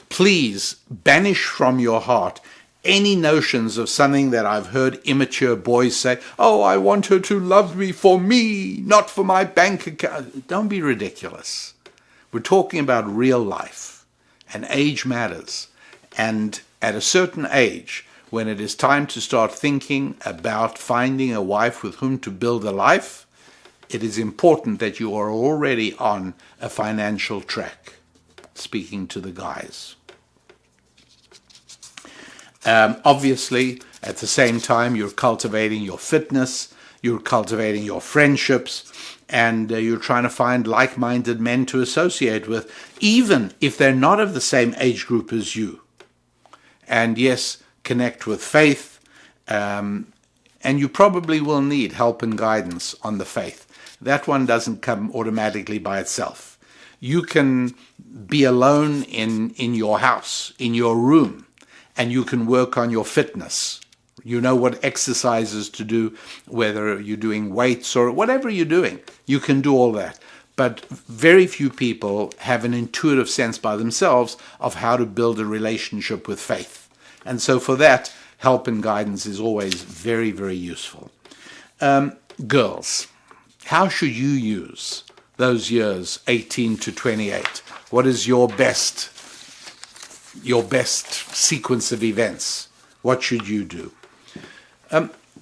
Please banish from your heart any notions of something that I've heard immature boys say, oh, I want her to love me for me, not for my bank account. Don't be ridiculous. We're talking about real life, and age matters. And at a certain age, when it is time to start thinking about finding a wife with whom to build a life, it is important that you are already on a financial track, speaking to the guys. Obviously, at the same time, you're cultivating your fitness, you're cultivating your friendships, and you're trying to find like-minded men to associate with, even if they're not of the same age group as you. And yes, connect with faith, and And you probably will need help and guidance on the faith. That one doesn't come automatically by itself. You can be alone in your house, in your room, and you can work on your fitness. You know what exercises to do, whether you're doing weights or whatever you're doing. You can do all that. But very few people have an intuitive sense by themselves of how to build a relationship with faith. And so for that, help and guidance is always very, very useful. Girls, how should you use those years, 18 to 28? What is your best sequence of events? What should you do?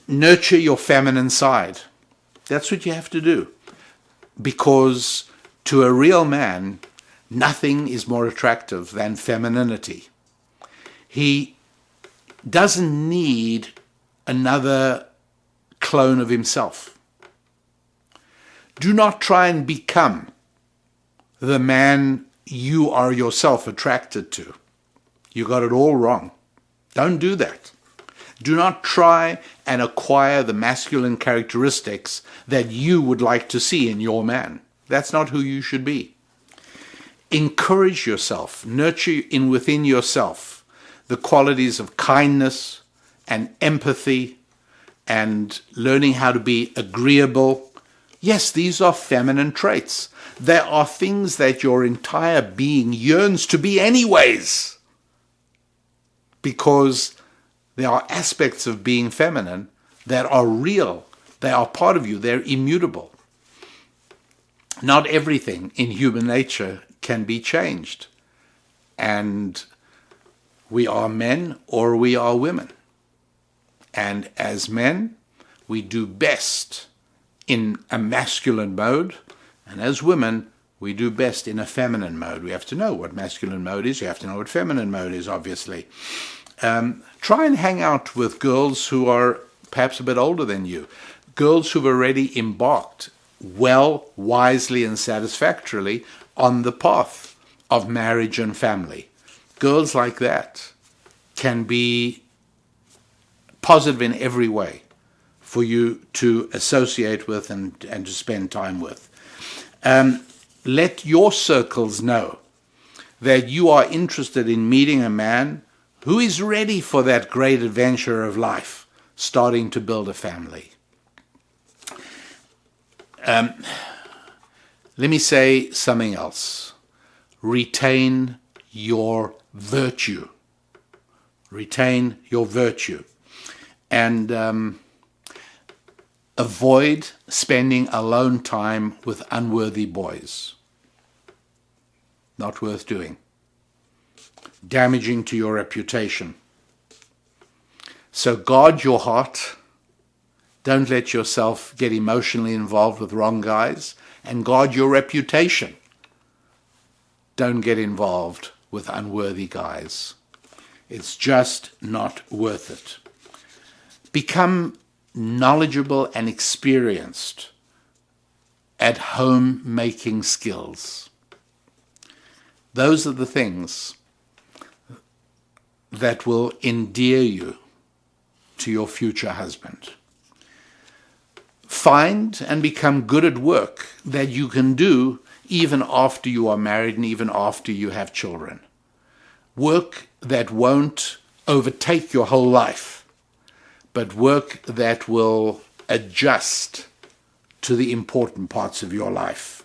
Nurture your feminine side. That's what you have to do. Because to a real man, nothing is more attractive than femininity. He doesn't need another clone of himself. Do not try and become the man you are yourself attracted to. You got it all wrong. Don't do that. Do not try and acquire the masculine characteristics that you would like to see in your man. That's not who you should be. Encourage yourself, nurture within yourself the qualities of kindness and empathy and learning how to be agreeable. Yes, these are feminine traits. There are things that your entire being yearns to be anyways, because there are aspects of being feminine that are real. They are part of you. They're immutable. Not everything in human nature can be changed. And we are men or we are women. And as men, we do best in a masculine mode. And as women, we do best in a feminine mode. We have to know what masculine mode is. You have to know what feminine mode is, obviously. Try and hang out with girls who are perhaps a bit older than you, girls who've already embarked well, wisely, and satisfactorily on the path of marriage and family. Girls like that can be positive in every way for you to associate with and to spend time with. Let your circles know that you are interested in meeting a man who is ready for that great adventure of life, starting to build a family. Let me say something else. Retain your virtue. Retain your virtue. And avoid spending alone time with unworthy boys. Not worth doing. Damaging to your reputation. So guard your heart. Don't let yourself get emotionally involved with wrong guys. And guard your reputation. Don't get involved with unworthy guys. It's just not worth it. Become knowledgeable and experienced at homemaking skills. Those are the things that will endear you to your future husband. Find and become good at work that you can do even after you are married and even after you have children. Work that won't overtake your whole life, but work that will adjust to the important parts of your life.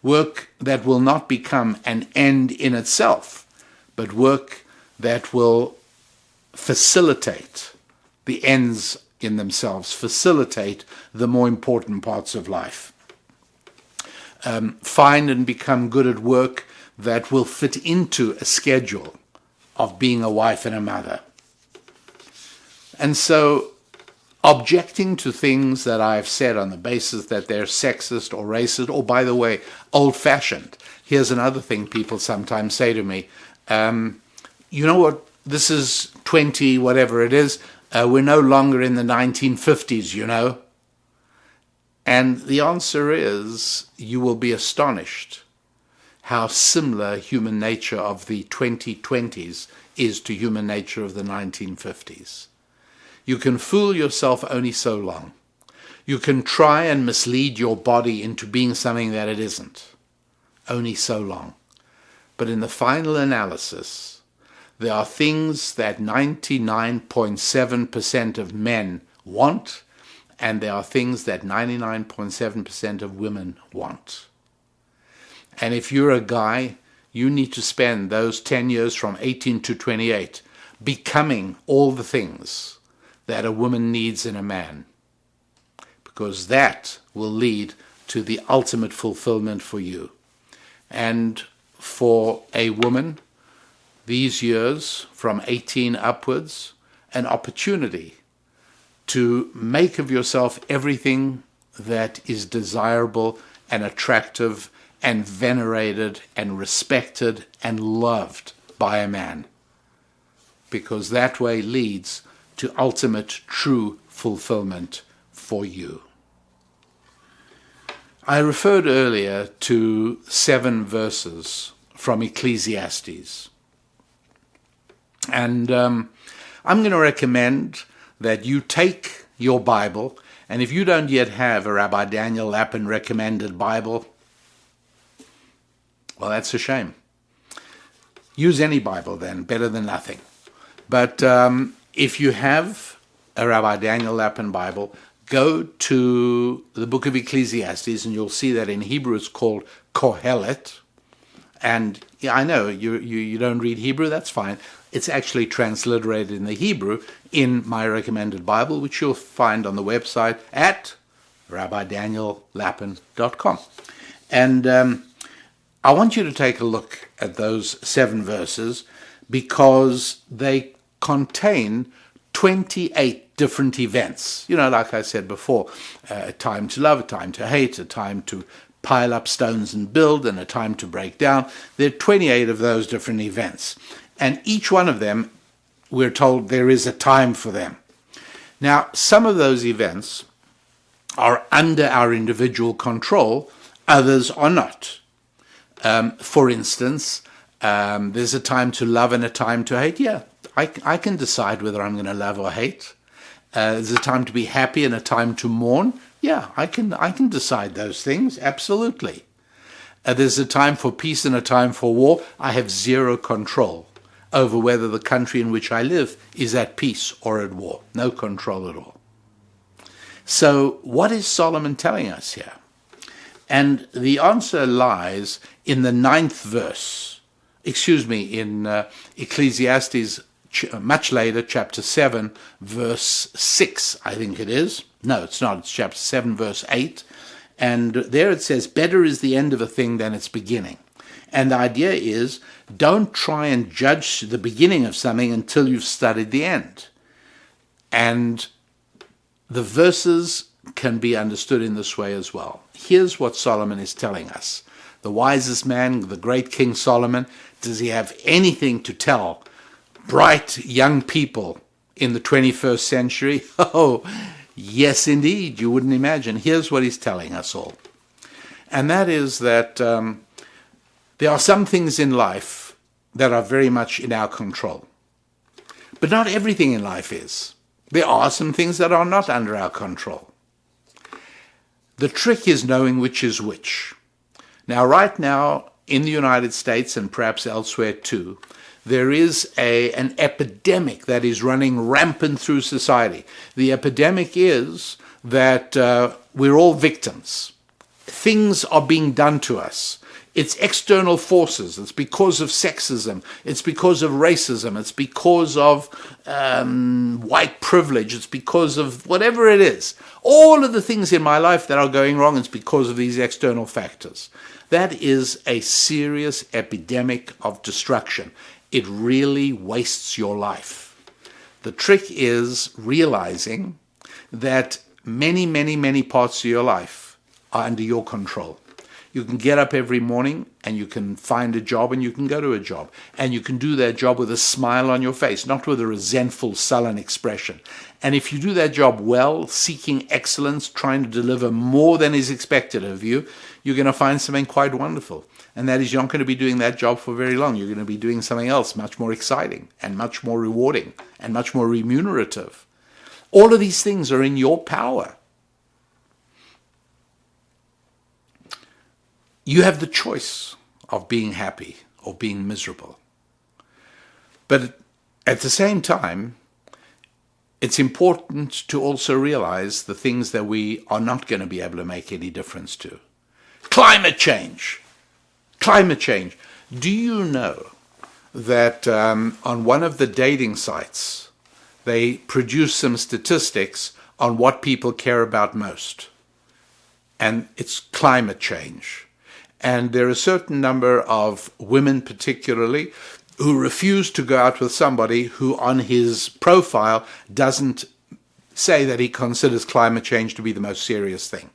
Work that will not become an end in itself, but work that will facilitate the ends in themselves, facilitate the more important parts of life. Find and become good at work that will fit into a schedule of being a wife and a mother. And so, objecting to things that I've said on the basis that they're sexist or racist, or by the way, old-fashioned. Here's another thing people sometimes say to me. You know what, this is 20, whatever it is, we're no longer in the 1950s, you know. And the answer is, you will be astonished how similar human nature of the 2020s is to human nature of the 1950s. You can fool yourself only so long. You can try and mislead your body into being something that it isn't, only so long. But in the final analysis, there are things that 99.7% of men want, and there are things that 99.7% of women want. And if you're a guy, you need to spend those 10 years from 18 to 28 becoming all the things that a woman needs in a man, because that will lead to the ultimate fulfillment for you. And for a woman, these years from 18 upwards, an opportunity to make of yourself everything that is desirable and attractive and venerated and respected and loved by a man, because that way leads to ultimate true fulfillment for you. I referred earlier to 7 verses from Ecclesiastes. And I'm going to recommend that you take your Bible, and if you don't yet have a Rabbi Daniel Lapin recommended Bible, well, that's a shame. Use any Bible then, better than nothing. But if you have a Rabbi Daniel Lapin Bible, go to the book of Ecclesiastes, and you'll see that in Hebrew it's called Kohelet. And yeah, I know you don't read Hebrew, that's fine. It's actually transliterated in the Hebrew in my recommended Bible, which you'll find on the website at rabbidaniellapin.com. And I want you to take a look at those 7 verses, because they contain 28 different events. You know, like I said before, a time to love, a time to hate, a time to pile up stones and build, and a time to break down. There are 28 of those different events. And each one of them, we're told there is a time for them. Now, some of those events are under our individual control, others are not. For instance, there's a time to love and a time to hate. Yeah, I can decide whether I'm going to love or hate. There's a time to be happy and a time to mourn. Yeah, I can decide those things, absolutely. There's a time for peace and a time for war. I have zero control over whether the country in which I live is at peace or at war. No control at all. So what is Solomon telling us here? And the answer lies in the 9th verse. In Ecclesiastes, much later, chapter 7, verse 6, I think it is. No, it's not. It's chapter 7, verse 8. And there it says, better is the end of a thing than its beginning. And the idea is, don't try and judge the beginning of something until you've studied the end. And the verses can be understood in this way as well. Here's what Solomon is telling us. The wisest man, the great King Solomon, does he have anything to tell bright young people in the 21st century? Oh, yes, indeed. You wouldn't imagine. Here's what he's telling us all. And that is that there are some things in life that are very much in our control. But not everything in life is. There are some things that are not under our control. The trick is knowing which is which. Now, right now, in the United States and perhaps elsewhere too, there is an epidemic that is running rampant through society. The epidemic is that we're all victims. Things are being done to us. It's external forces. It's because of sexism. It's because of racism. It's because of white privilege. It's because of whatever it is. All of the things in my life that are going wrong, it's because of these external factors. That is a serious epidemic of destruction. It really wastes your life. The trick is realizing that many, many, many parts of your life are under your control. You can get up every morning and you can find a job and you can go to a job. And you can do that job with a smile on your face, not with a resentful, sullen expression. And if you do that job well, seeking excellence, trying to deliver more than is expected of you, you're going to find something quite wonderful. And that is, you're not going to be doing that job for very long. You're going to be doing something else much more exciting and much more rewarding and much more remunerative. All of these things are in your power. You have the choice of being happy or being miserable. But at the same time, it's important to also realize the things that we are not going to be able to make any difference to. Climate change. Climate change. Do you know that on one of the dating sites, they produce some statistics on what people care about most? And it's climate change. And there are a certain number of women particularly who refuse to go out with somebody who on his profile doesn't say that he considers climate change to be the most serious thing.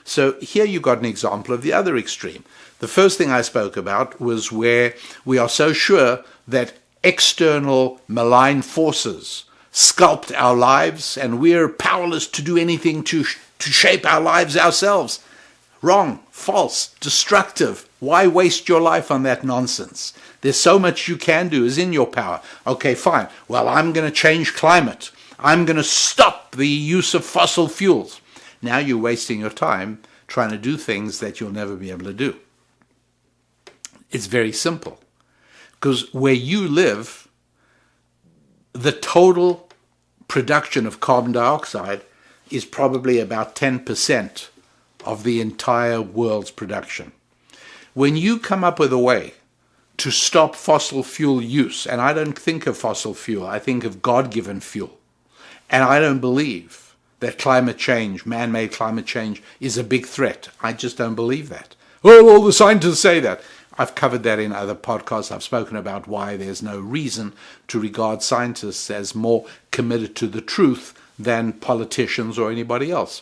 So here you got an example of the other extreme. The first thing I spoke about was where we are so sure that external malign forces sculpt our lives and we're powerless to do anything to shape our lives ourselves. Wrong, false, destructive. Why waste your life on that nonsense? There's so much you can do is in your power. Okay, fine. Well, I'm going to change climate. I'm going to stop the use of fossil fuels. Now you're wasting your time trying to do things that you'll never be able to do. It's very simple. Because where you live, the total production of carbon dioxide is probably about 10% of the entire world's production. When you come up with a way to stop fossil fuel use, and I don't think of fossil fuel, I think of God-given fuel, and I don't believe that climate change, man-made climate change, is a big threat. I just don't believe that. Well, all the scientists say that. I've covered that in other podcasts. I've spoken about why there's no reason to regard scientists as more committed to the truth than politicians or anybody else.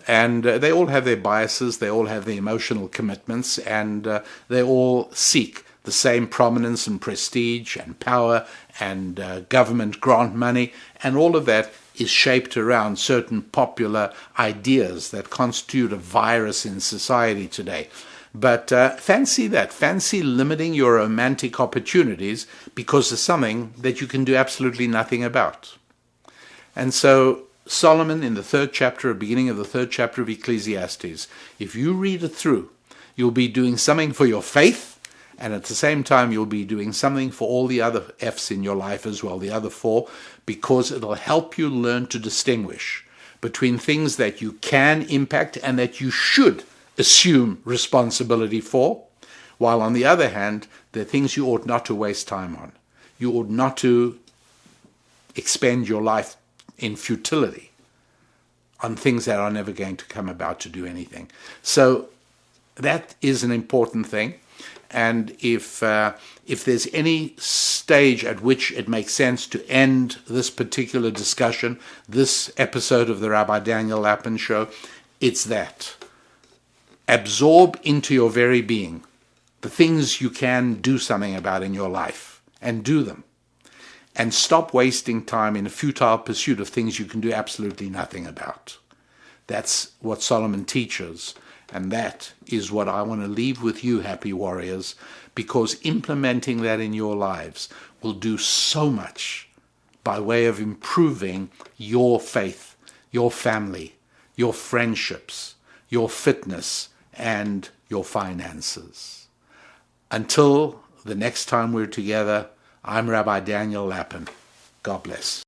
And they all have their biases, they all have their emotional commitments, and they all seek the same prominence and prestige and power and government grant money, and all of that is shaped around certain popular ideas that constitute a virus in society today. But fancy that. Fancy limiting your romantic opportunities because of something that you can do absolutely nothing about. And so Solomon in the beginning of the third chapter of Ecclesiastes, if you read it through, you'll be doing something for your faith, and at the same time you'll be doing something for all the other F's in your life as well, the other 4, because it'll help you learn to distinguish between things that you can impact and that you should assume responsibility for, while on the other hand, there are things you ought not to waste time on. You ought not to expend your life in futility on things that are never going to come about to do anything. So that is an important thing. And if there's any stage at which it makes sense to end this particular discussion, this episode of the Rabbi Daniel Lapin Show, it's that. Absorb into your very being the things you can do something about in your life, and do them. And stop wasting time in a futile pursuit of things you can do absolutely nothing about. That's what Solomon teaches, and that is what I want to leave with you, happy warriors, because implementing that in your lives will do so much by way of improving your faith, your family, your friendships, your fitness, and your finances. Until the next time we're together, I'm Rabbi Daniel Lapin. God bless.